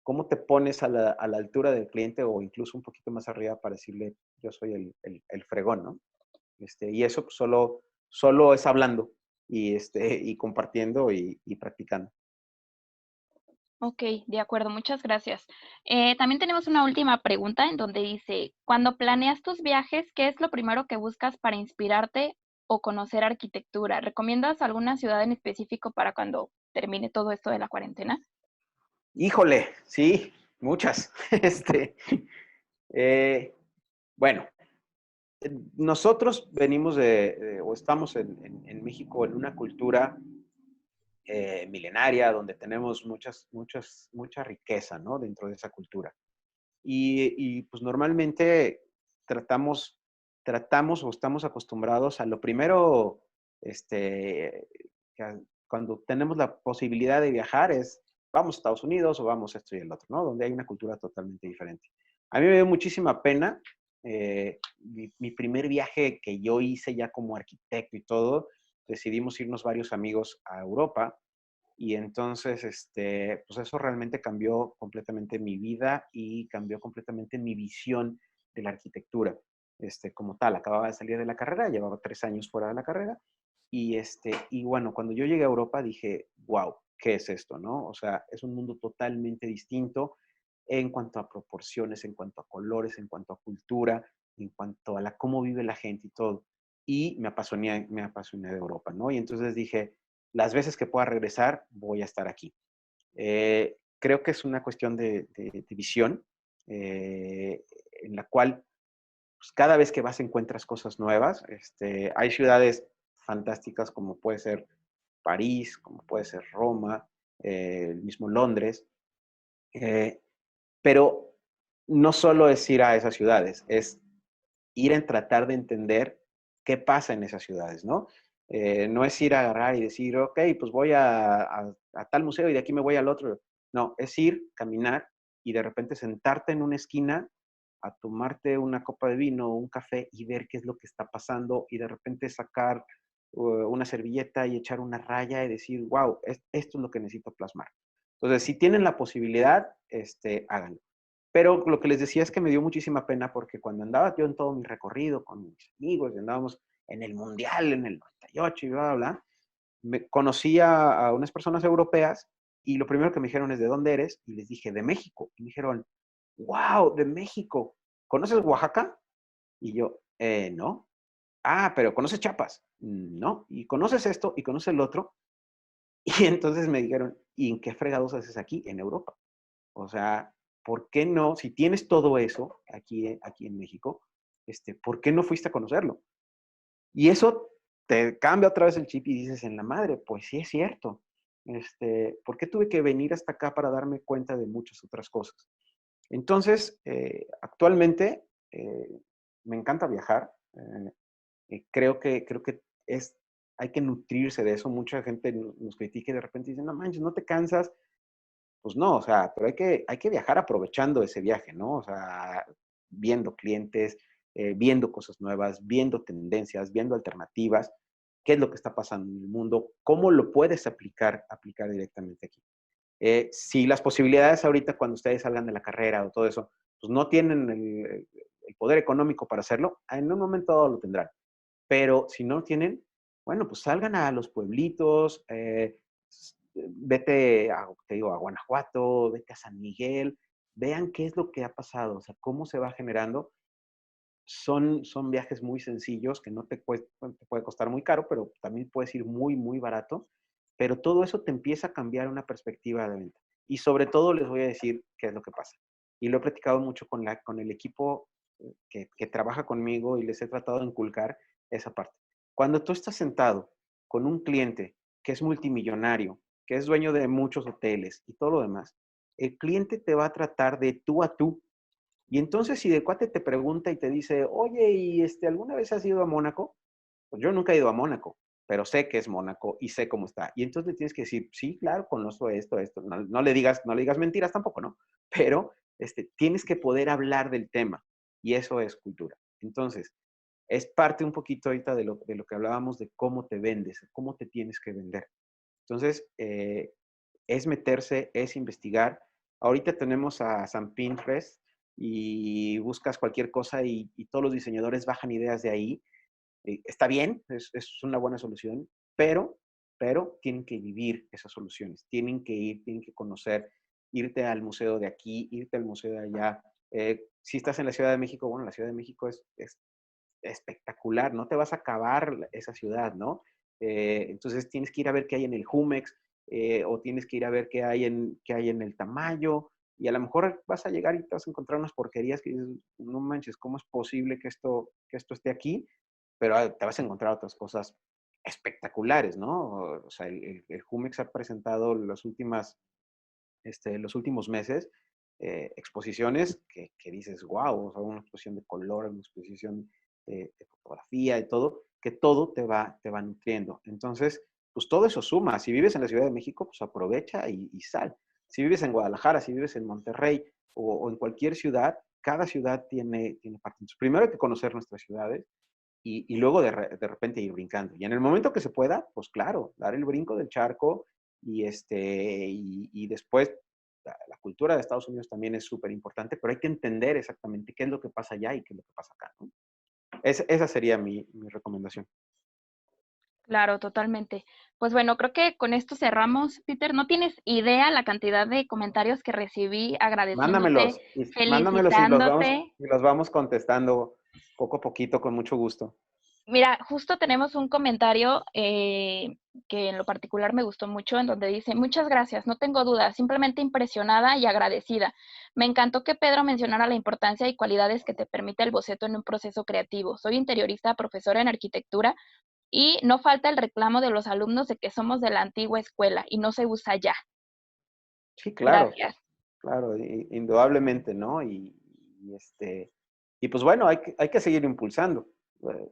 cómo te pones a la altura del cliente o incluso un poquito más arriba para decirle, yo soy el fregón, ¿no? Y eso pues, solo es hablando y compartiendo y practicando. Ok, de acuerdo, muchas gracias. También tenemos una última pregunta en donde dice, cuando planeas tus viajes, ¿qué es lo primero que buscas para inspirarte o conocer arquitectura? ¿Recomiendas alguna ciudad en específico para cuando termine todo esto de la cuarentena? Híjole, sí, muchas. Eh, bueno, nosotros venimos o estamos en México en una cultura milenaria donde tenemos mucha riqueza, ¿no? Dentro de esa cultura. Pues normalmente tratamos, tratamos o estamos acostumbrados a lo primero, cuando tenemos la posibilidad de viajar es, vamos a Estados Unidos o vamos a esto y el otro, ¿no? Donde hay una cultura totalmente diferente. A mí me dio muchísima pena mi primer viaje que yo hice ya como arquitecto y todo, decidimos irnos varios amigos a Europa y entonces, pues eso realmente cambió completamente mi vida y cambió completamente mi visión de la arquitectura. Como tal, acababa de salir de la carrera, llevaba 3 años fuera de la carrera. Y bueno, cuando yo llegué a Europa dije, wow, ¿qué es esto, no? O sea, es un mundo totalmente distinto en cuanto a proporciones, en cuanto a colores, en cuanto a cultura, en cuanto a cómo vive la gente y todo. Y me apasioné de Europa, ¿no? Y entonces dije, las veces que pueda regresar, voy a estar aquí. creo que es una cuestión de visión, en la cual pues, cada vez que vas encuentras cosas nuevas. Hay ciudades fantásticas como puede ser París, como puede ser Roma, el mismo Londres, eh, pero no solo es ir a esas ciudades, es ir en tratar de entender qué pasa en esas ciudades, ¿no? No es ir a agarrar y decir, ok, pues voy a tal museo y de aquí me voy al otro. No, es ir, caminar y de repente sentarte en una esquina a tomarte una copa de vino o un café y ver qué es lo que está pasando y de repente sacar una servilleta y echar una raya y decir, wow, esto es lo que necesito plasmar. Entonces, si tienen la posibilidad, háganlo. Pero lo que les decía es que me dio muchísima pena porque cuando andaba yo en todo mi recorrido con mis amigos y andábamos en el Mundial en el 98 y bla, bla, bla, me conocí a unas personas europeas y lo primero que me dijeron es, ¿de dónde eres? Y les dije, de México. Y me dijeron, wow, de México. ¿Conoces Oaxaca? Y yo, no. Ah, pero ¿conoces Chiapas? No. ¿Y conoces esto? ¿Y conoces el otro? Y entonces me dijeron, ¿y en qué fregados haces aquí? En Europa. O sea, ¿por qué no? Si tienes todo eso aquí en México, ¿por qué no fuiste a conocerlo? Y eso te cambia otra vez el chip y dices, en la madre, pues sí es cierto. ¿Por qué tuve que venir hasta acá para darme cuenta de muchas otras cosas? Entonces, actualmente me encanta viajar. Creo que hay que nutrirse de eso. Mucha gente nos critica y de repente dice, no manches, no te cansas. Pues no, o sea, pero hay que viajar aprovechando ese viaje, ¿no? O sea, viendo clientes, viendo cosas nuevas, viendo tendencias, viendo alternativas, qué es lo que está pasando en el mundo, cómo lo puedes aplicar directamente aquí. Si las posibilidades ahorita cuando ustedes salgan de la carrera o todo eso, pues no tienen el poder económico para hacerlo, en un momento dado lo tendrán. Pero si no tienen, bueno, pues salgan a los pueblitos, vete a, te digo, a Guanajuato, vete a San Miguel, vean qué es lo que ha pasado, o sea, cómo se va generando. Son viajes muy sencillos que no te puede costar muy caro, pero también puedes ir muy, muy barato. Pero todo eso te empieza a cambiar una perspectiva de venta. Y sobre todo les voy a decir qué es lo que pasa. Y lo he platicado mucho con el equipo que trabaja conmigo y les he tratado de inculcar esa parte. Cuando tú estás sentado con un cliente que es multimillonario, que es dueño de muchos hoteles y todo lo demás, el cliente te va a tratar de tú a tú. Y entonces, si de cuate te pregunta y te dice, oye, ¿y alguna vez has ido a Mónaco? Pues yo nunca he ido a Mónaco, pero sé que es Mónaco y sé cómo está. Y entonces le tienes que decir, sí, claro, conozco esto, esto. No, no le digas mentiras tampoco, ¿no? Pero tienes que poder hablar del tema y eso es cultura. Entonces, es parte un poquito ahorita de lo que hablábamos de cómo te vendes, cómo te tienes que vender. Entonces, es meterse, es investigar. Ahorita tenemos a San Pinterest y buscas cualquier cosa y todos los diseñadores bajan ideas de ahí. Está bien, es una buena solución, pero tienen que vivir esas soluciones, tienen que ir, tienen que conocer, irte al museo de aquí, irte al museo de allá. Si estás en la Ciudad de México, bueno, la Ciudad de México es espectacular, no te vas a acabar esa ciudad, ¿no? Entonces tienes que ir a ver qué hay en el Jumex, o tienes que ir a ver qué hay en el Tamayo, y a lo mejor vas a llegar y te vas a encontrar unas porquerías que dices, no manches, ¿cómo es posible que esto esté aquí? Pero te vas a encontrar otras cosas espectaculares, ¿no? O sea, el Jumex ha presentado los últimos meses exposiciones que dices, wow, o sea, una exposición de color, una exposición de fotografía y todo, que todo te va nutriendo. Entonces, pues todo eso suma. Si vives en la Ciudad de México, pues aprovecha y sal. Si vives en Guadalajara, si vives en Monterrey o en cualquier ciudad, cada ciudad tiene parte. Entonces, primero hay que conocer nuestras ciudades y luego de repente ir brincando. Y en el momento que se pueda, pues claro, dar el brinco del charco y después la cultura de Estados Unidos también es súper importante, pero hay que entender exactamente qué es lo que pasa allá y qué es lo que pasa acá, ¿no? Esa sería mi recomendación. Claro, totalmente. Pues bueno, creo que con esto cerramos, Peter. No tienes idea la cantidad de comentarios que recibí agradeciéndote, Mándamelos felicitándote. y los vamos contestando poco a poquito con mucho gusto. Mira, justo tenemos un comentario que en lo particular me gustó mucho, en donde dice, muchas gracias, no tengo dudas, simplemente impresionada y agradecida. Me encantó que Pedro mencionara la importancia y cualidades que te permite el boceto en un proceso creativo. Soy interiorista, profesora en arquitectura y no falta el reclamo de los alumnos de que somos de la antigua escuela y no se usa ya. Sí, claro, Gracias. claro, indudablemente, ¿no? Y pues bueno, hay que seguir impulsando. Eh,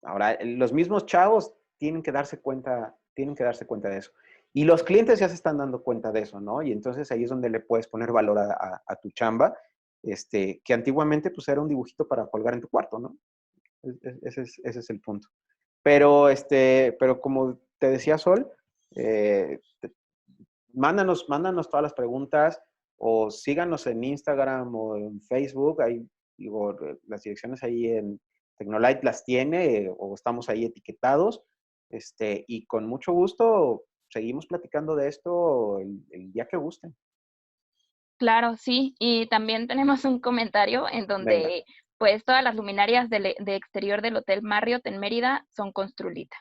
Ahora, los mismos chavos tienen que darse cuenta de eso. Y los clientes ya se están dando cuenta de eso, ¿no? Y entonces ahí es donde le puedes poner valor a tu chamba, que antiguamente pues era un dibujito para colgar en tu cuarto, ¿no? Ese es el punto. Pero como te decía Sol, eh, mándanos todas las preguntas o síganos en Instagram o en Facebook. Ahí, digo, las direcciones ahí en Tecnolite las tiene o estamos ahí etiquetados. Y con mucho gusto seguimos platicando de esto el día que gusten. Claro, sí. Y también tenemos un comentario en Venga. donde pues todas las luminarias de exterior del Hotel Marriott en Mérida son Construlita.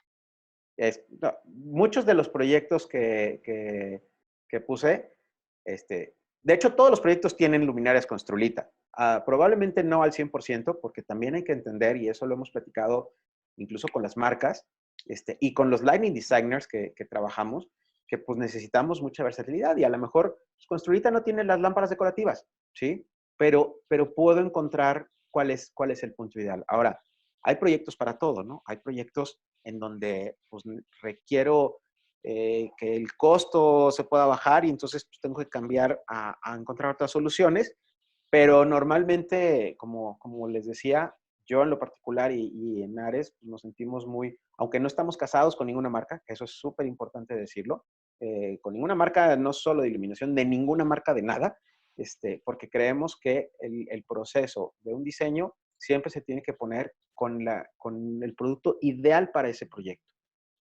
No, muchos de los proyectos que puse, de hecho, todos los proyectos tienen luminarias con Strulita. Probablemente no al 100%, porque también hay que entender, y eso lo hemos platicado incluso con las marcas y con los lighting designers que trabajamos, que pues necesitamos mucha versatilidad y a lo mejor pues, con Strulita no tiene las lámparas decorativas, ¿sí? Pero puedo encontrar cuál es el punto ideal. Ahora, hay proyectos para todo, ¿no? Hay proyectos en donde pues, requiero que el costo se pueda bajar y entonces pues, tengo que cambiar a encontrar otras soluciones, pero normalmente, como les decía, yo en lo particular y en Ares pues, nos sentimos muy, aunque no estamos casados con ninguna marca, que eso es súper importante decirlo, con ninguna marca, no solo de iluminación, de ninguna marca de nada, porque creemos que el proceso de un diseño siempre se tiene que poner con el producto ideal para ese proyecto,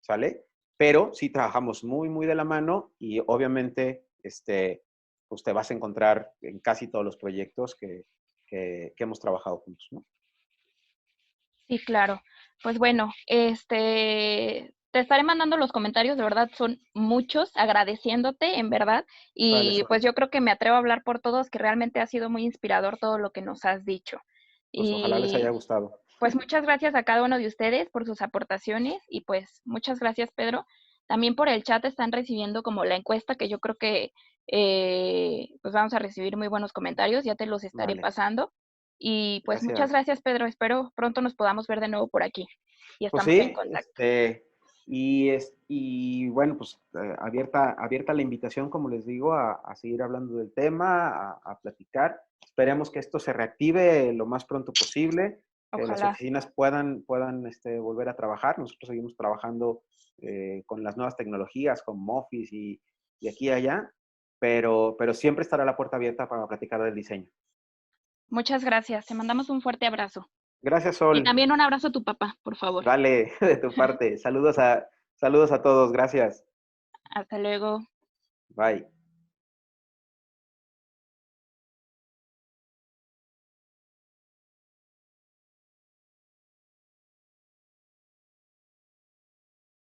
¿sale? Pero sí trabajamos muy, muy de la mano y obviamente pues te vas a encontrar en casi todos los proyectos que hemos trabajado juntos, ¿no? Sí, claro. Pues bueno, te estaré mandando los comentarios, de verdad son muchos, agradeciéndote, en verdad, Sale, y Sol. pues yo creo que me atrevo a hablar por todos, que realmente ha sido muy inspirador todo lo que nos has dicho. Pues ojalá les haya Y gustado. pues muchas gracias a cada uno de ustedes por sus aportaciones y pues muchas gracias, Pedro. También por el chat están recibiendo como la encuesta que yo creo que pues vamos a recibir muy buenos comentarios, ya te los estaré Vale, pasando. Y pues muchas gracias. gracias, Pedro. Espero pronto nos podamos ver de nuevo por aquí y Pues estamos en sí, contacto. y bueno, pues abierta la invitación, como les digo, a seguir hablando del tema, a platicar. Esperemos que esto se reactive lo más pronto posible, que las Ojalá. oficinas puedan volver a trabajar. Nosotros seguimos trabajando con las nuevas tecnologías, con Office y aquí y allá, pero siempre estará la puerta abierta para platicar del diseño. Muchas gracias. Te mandamos un fuerte abrazo. Gracias, Y Sol. también un abrazo a tu papá, por favor. Vale, de tu parte. Saludos a todos. Gracias. Hasta luego. Bye.